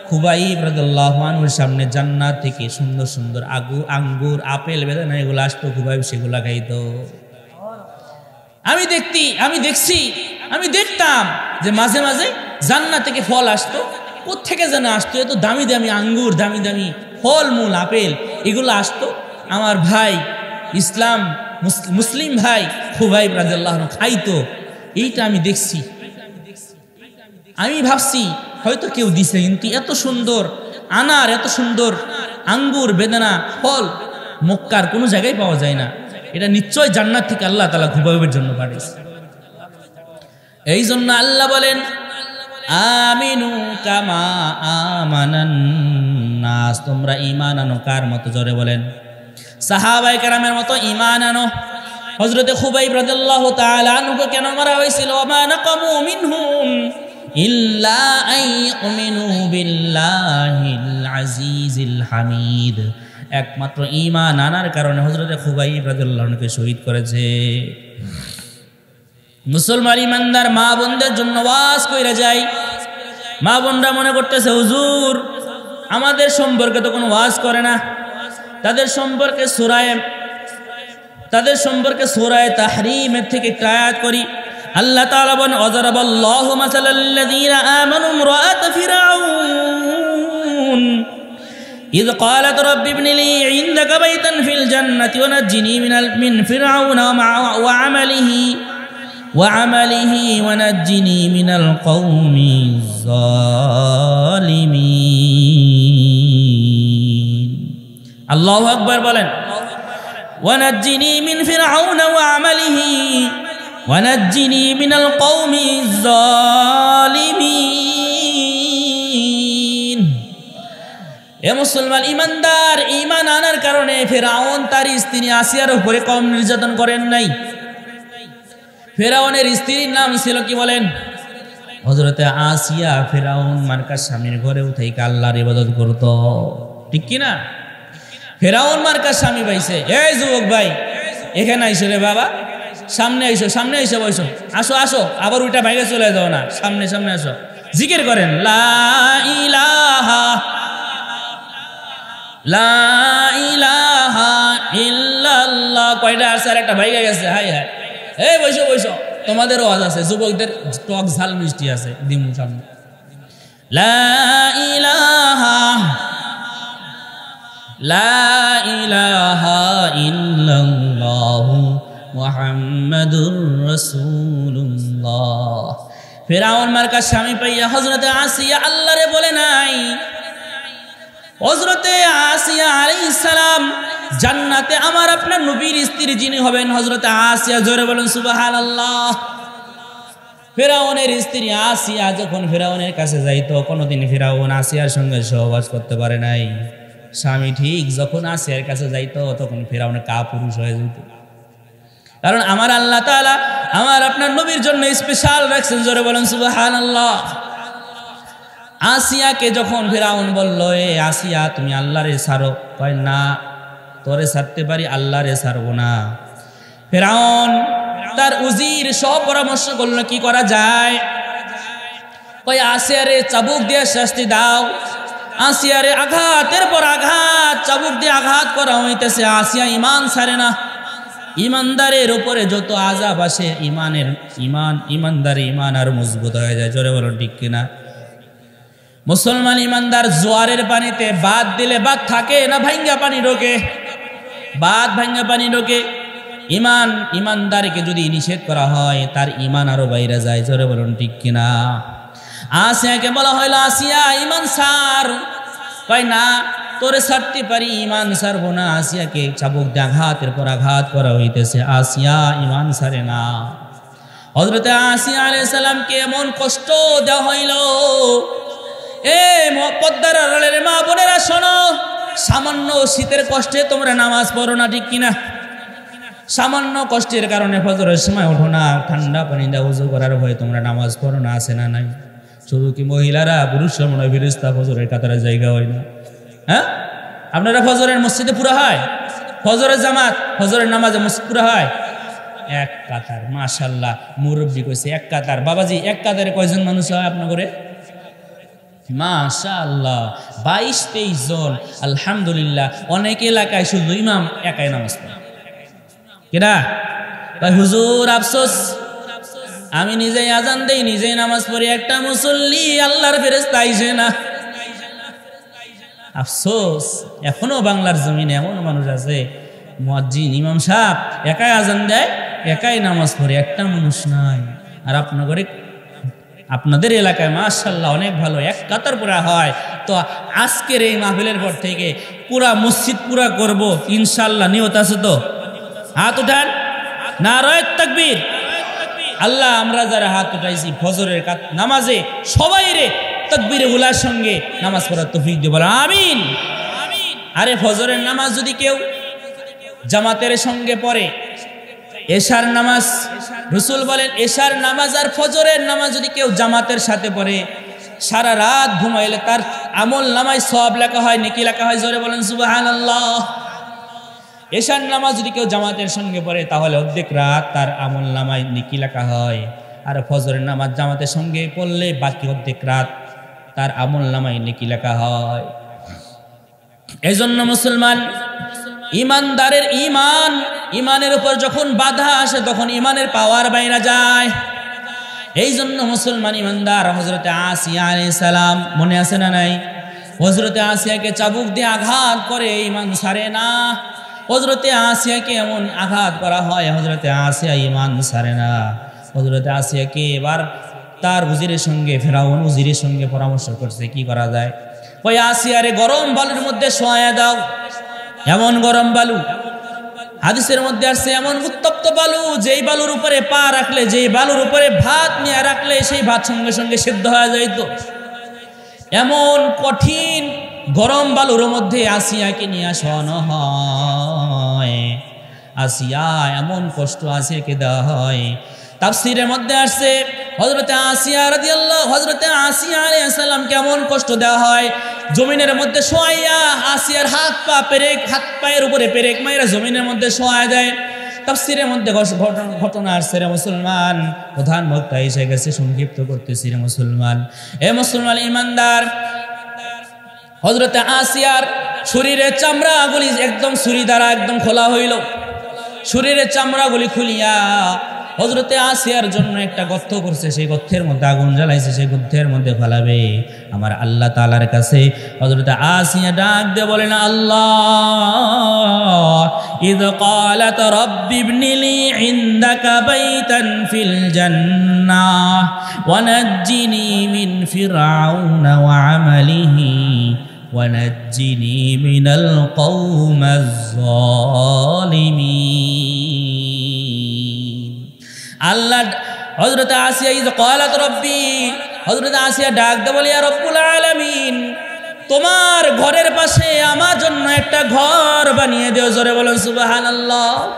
[SPEAKER 1] খুবাইব রাদিয়াল্লাহু আনহুর সামনে জান্নাত থেকে সুন্দর সুন্দর আঙ্গুর, আপেল, বেদানা এগুলো আসতো, খুবাইব সেগুলা খাইতো। আমি দেখতাম যে মাঝে মাঝে জান্নাত থেকে ফল আসতো, কোত্থেকে যেন আসতো, এত দামি দামি আঙ্গুর, দামি দামি ফলমূল, আপেল এগুলো আসতো। আমার ভাই মুসলিম ভাই খুবাইব রাদিয়াল্লাহু আনহু খাইতো। এইটা আমি দেখছি। আমি ভাবছি হয়তো কেউ দিছে, কিন্তু এত সুন্দর আনার, এত সুন্দর আঙ্গুর, বেদানা, ফল মক্কার কোনো জায়গায় পাওয়া যায় না। এটা নিশ্চয় জান্নাত থেকে আল্লাহ তাআলা খুবাইবের জন্য পাঠিয়েছে। এই জন্য আল্লাহ বলেন, আমিনু কামা আমানান নাস, তোমরা ঈমান আনো। কার মতো? জোরে বলেন, সাহাবায়ে কেরামের মতো ঈমান আনো। হযরতে খুবাইব রাদিয়াল্লাহু তাআলা আনহুকে কেন মারা হয়েছিল? মা নাকামু মিনহুম ইল্লা আইয়ুমিনু বিল্লাহিল আজিজিল হামিদ, একমাত্র ঈমান আনার কারণে হযরতে খুবাইব রাদিয়াল্লাহু আনহুকে শহীদ করেছে। মুসলমান ইমানদার মা বোনদের জন্য ওয়াজ কইরা যায়। মা বোনরা মনে করতেছে হুজুর আমাদের সম্পর্কে তো কোনো ওয়াজ করে না। তাদের সম্পর্কে সূরায়ে তাহরীমের থেকে একটা আয়াত করি। আল্লাহ তাআলা বলেন, ওয়াজারাবাল্লাহু মাসালাল্লাযীনা আমানু ইমরাআত ফিরআউন إذ قالت رب ابن لي عندك بيتا في الجنة ونجني من فرعون وعمله ونجني من القوم الظالمين الله أكبر বলেন ونجني من فرعون وعمله ونجني من القوم الظالمين। এ মুসলমান ইমানদার, ঈমান আনার কারণে ফিরআউন তার স্ত্রী আসিয়ার উপরে কম নির্যাতন করেন নাই। ফিরআউনের স্ত্রীর নাম ছিল কি বলেন? হযরতে আসিয়া। ফিরআউন মার্কার স্বামীর ঘরে উঠাইকে আল্লাহর ইবাদত করত, ঠিক কি না? ফিরআউন মার্কার স্বামী পাইছে। এই যুবক ভাই এখানে আইসো রে বাবা, সামনে আইসো বসো, আসো আবার উল্টা বাইরে চলে যাও না, সামনে আসো, জিকির করেন লা ইলাহা ইল্লাল্লাহ। কয়টা আছে? আর একটা ভাইগা গেছে। হাই এই বসো, তোমাদের ওয়াজ আছে, যুবকদের টক ঝাল মিষ্টি আছে, দিমু সামনে। লা ইলাহা ইল্লাল্লাহু মুহাম্মাদুর রাসূলুল্লাহ। ফিরআউন মার্কা স্বামী পাইয়া হযরতে আসিয়া আল্লাহরে বলে নাই। হযরতে আসিয়া আলাইহিস সালাম জান্নাতে আমার আপনার নবীর স্ত্রী যিনি হবেন হযরতে আসিয়া, জোরে বলেন সুবহানাল্লাহ। ফিরআউনের স্ত্রী আসিয়া যখন ফিরআউনের কাছে যাইতো, কোনোদিন ফিরআউন আসিয়ার সঙ্গে সহবাস করতে পারে নাই। স্বামী ঠিক যখন আসিয়ার কাছে যাইতো তখন ফিরআউন কাপুরুষ হয়ে যেত। কারণ আমার আল্লাহ তাআলা আমার আপনার নবীর জন্য স্পেশাল রাখছেন, জোরে বলেন সুবহানাল্লাহ। আসিয়াকে যখন ফিরআউন বলল, এ আসিয়া তুমি আল্লাহরে ছাড়ো, কয় না তোরে ছাড়তে পারি, আল্লাহরে ছাড়বো না। ফিরআউন তার উজির সব পরামর্শ করলো কি করা যায়। কয় আসিয়ারে চাবুক দিয়ে শাস্তি দাও। আসিয়ারে আঘাতের পর আঘাত, চাবুক দিয়ে আঘাত করা হইতেছে। আসিয়া ঈমান ছাড়ে না। ঈমানদারের উপরে যত আযাব আসে ঈমানদারের ঈমান আর মজবুত হয়ে যায়, জোরে বলো ঠিক কিনা? মুসলমান ইমানদার জোয়ারের পানিতে বাদ দিলে বাদ থাকে না ভাঙ্গা পানি ঢোকে? বাদ ভাঙ্গা পানি ঢোকে। ইমানদারকে যদি নিষেধ করা হয় তার ইমান আরো বাইরে যায়। জোরে বলুন ঠিক কিনা? আসিয়াকে বলা হইল, আসিয়া ইমান সার। কয় না, তোরে ছাড়তে পারি, ইমান ছাড়বো না। আসিয়াকে চাবুক দিয়ে আঘাতের পর আঘাত করা হইতেছে, আসিয়া ইমান ছাড়ে না। হযরতে আসিয়া আলাইহিস সালামকে এমন কষ্ট দেওয়া হইল। এ পদ্মার আড়ালের মা বোনেরা শোনো, সামান্য শীতের কষ্টে তোমরা নামাজ পড়ো না, ঠিক কিনা? সামান্য কষ্টের কারণে ফজরের সময় ওঠো না, ঠান্ডা পানি দিয়ে ওযু করার ভয়ে তোমরা নামাজ পড়ো না, আছে না নাই? শুধু কি মহিলারা, পুরুষরা মনে হয় ফেরেশতা ফজরের কাতারে জায়গা হয় না? হ্যাঁ, আপনারা ফজরের মসজিদে পুরা হয়? ফজরের জামাত, ফজরের নামাজে মসজিদ পুরা হয়? এক কাতার। মাশাআল্লাহ, মুরব্বি কইছে এক কাতার। বাবাজি, এক কাতারে কয়জন মানুষ হয় আপনার ঘরে? মাশাআল্লাহ, 22-23 জন। আলহামদুলিল্লাহ। অনেক এলাকায় শুধু ইমাম একাই নামাজ পড়ে। কেনা ভাই হুজুর, আফসোস, আমি নিজেই আজান দেই, নিজেই নামাজ পড়ি, একটা মুসল্লি আল্লাহর ফেরেশতা আইছে না। আফসোস, এখনো বাংলার জমিনে এমন মানুষ আছে, মুয়াজ্জিন ইমাম সাহেব একাই আজান দেয়, একাই নামাজ পড়ে, একটা মানুষ নাই। আর আপনাদের এলাকায় মাশাআল্লাহ অনেক ভালো, এক কাতার পুরা হয়। তো আজকের এই মাহফিলের পর থেকে পুরা মসজিদ পুরা করব ইনশাআল্লাহ, নিয়ত আছে তো? হাত উঠান, নারায়ে তাকবীর। আল্লাহ, আমরা যারা হাত উঠাইছি ফজরের নামাজে সবাই রে তাকবীরে উলার সঙ্গে নামাজ পড়ার তৌফিক দিয়ে বলা আমিন। আরে ফজরের নামাজ যদি কেউ জামাতের সঙ্গে পড়ে, এশার নামাজ, রাসূল বলেন এশার নামাজ আর ফজরের নামাজ যদি কেউ জামাতের সাথে পড়ে, সারা রাত ঘুমাইলে তার আমল নামায় সওয়াব লেখা হয়, নেকি লেখা হয়। জোরে বলেন সুবহানাল্লাহ। এশার নামাজ যদি কেউ জামাতের সঙ্গে পড়ে তাহলে অর্ধেক রাত তার আমল নামায় নেকি লেখা হয়। আর ফজরের নামাজ জামাতের সঙ্গে পড়লে বাকি অর্ধেক রাত তার আমল নামায় নেকি লেখা হয়। এজন্য মুসলমান ইমানদারের ইমানের উপর যখন বাধা আসে তখন ইমানের পাওয়ার বাইরে যায়। এই জন্য মুসলমান ইমানদার হযরতে আসিয়া আলাইহিস সালাম, মনে আছে না নাই? হযরতে আসিয়াকে চাবুক দিয়ে আঘাত করে, ইমান ছাড়ে না। হযরতে আসিয়াকে এমন আঘাত করা হয়, হযরতে আসিয়া ইমান ছাড়ে না। হযরতে আসিয়াকে এবার তার উজিরের সঙ্গে, ফেরাউন উজিরের সঙ্গে পরামর্শ করছে কি করা যায়। ওই আসিয়ারে গরম বালুর মধ্যে শোয়া দাও। এমন গরম বালু, হাদিসের মধ্যে আসছে এমন উত্তপ্ত বালু, যেই বালুর উপরে পা রাখলে, যেই বালুর উপরে ভাত নিয়ে রাখলে সেই ভাত সঙ্গে সঙ্গে সিদ্ধ হয়ে যাইত। এমন কঠিন গরম বালুর মধ্যে আসিয়াকে নিয়ে শোয়ানো হয়। আসিয়া এমন কষ্ট আসিয়াকে দেওয়া হয়। তাফসীরের মধ্যে আসছে হযরতে আসিয়া রাদিয়াল্লাহু, হযরতে আসিয়া আলাইহিস সালাম কেমন কষ্ট দেওয়া হয়। জমিনের মধ্যে শোয়াইয়া আসিয়ার হাত পায়ের উপরে পেরেক মাইরা জমিনের মধ্যে শোয়া দেয়। তাফসীরের মধ্যে ঘটনা আসছে রে মুসলমান। প্রধান বক্তা এসে গেছে, সংক্ষিপ্ত করতেছি রে মুসলমান। এ মুসলমান ইমানদার, হযরতে আসিয়ার শরীরের চামড়াগুলি একদম ছুরি দ্বারা একদম খোলা হইল। শরীরের চামড়াগুলি খুলিয়া হযরতে আসিয়ার জন্য একটা গর্ত করছে, সেই গর্তের মধ্যে আগুন জ্বালাইছে, সেই গর্তের মধ্যে ফেলাবে। আমার আল্লাহ তাআলার কাছে হযরতে আসিয়া ডাক দিয়ে বলেন, আল্লাহ, ইয ক্বালাত রাব্বি ইবনিলি ইনদাকা বাইতান ফিল জান্নাহ ওয়া নাজ্জিনি মিন ফিরআউনা ওয়া আমালিহি ওয়া নাজ্জিনি মিনাল কওমিজ যালিমিন। আল্লাহ হযরতে আসিয়া ইয ক্বালাত রাব্বি, হযরতে আসিয়া ডাক দে বলে, ইয়া রব্বুল আলামিন, তোমার ঘরের পাশে আমার জন্য একটা ঘর বানিয়ে দিও। জোরে বলেন সুবহানাল্লাহ।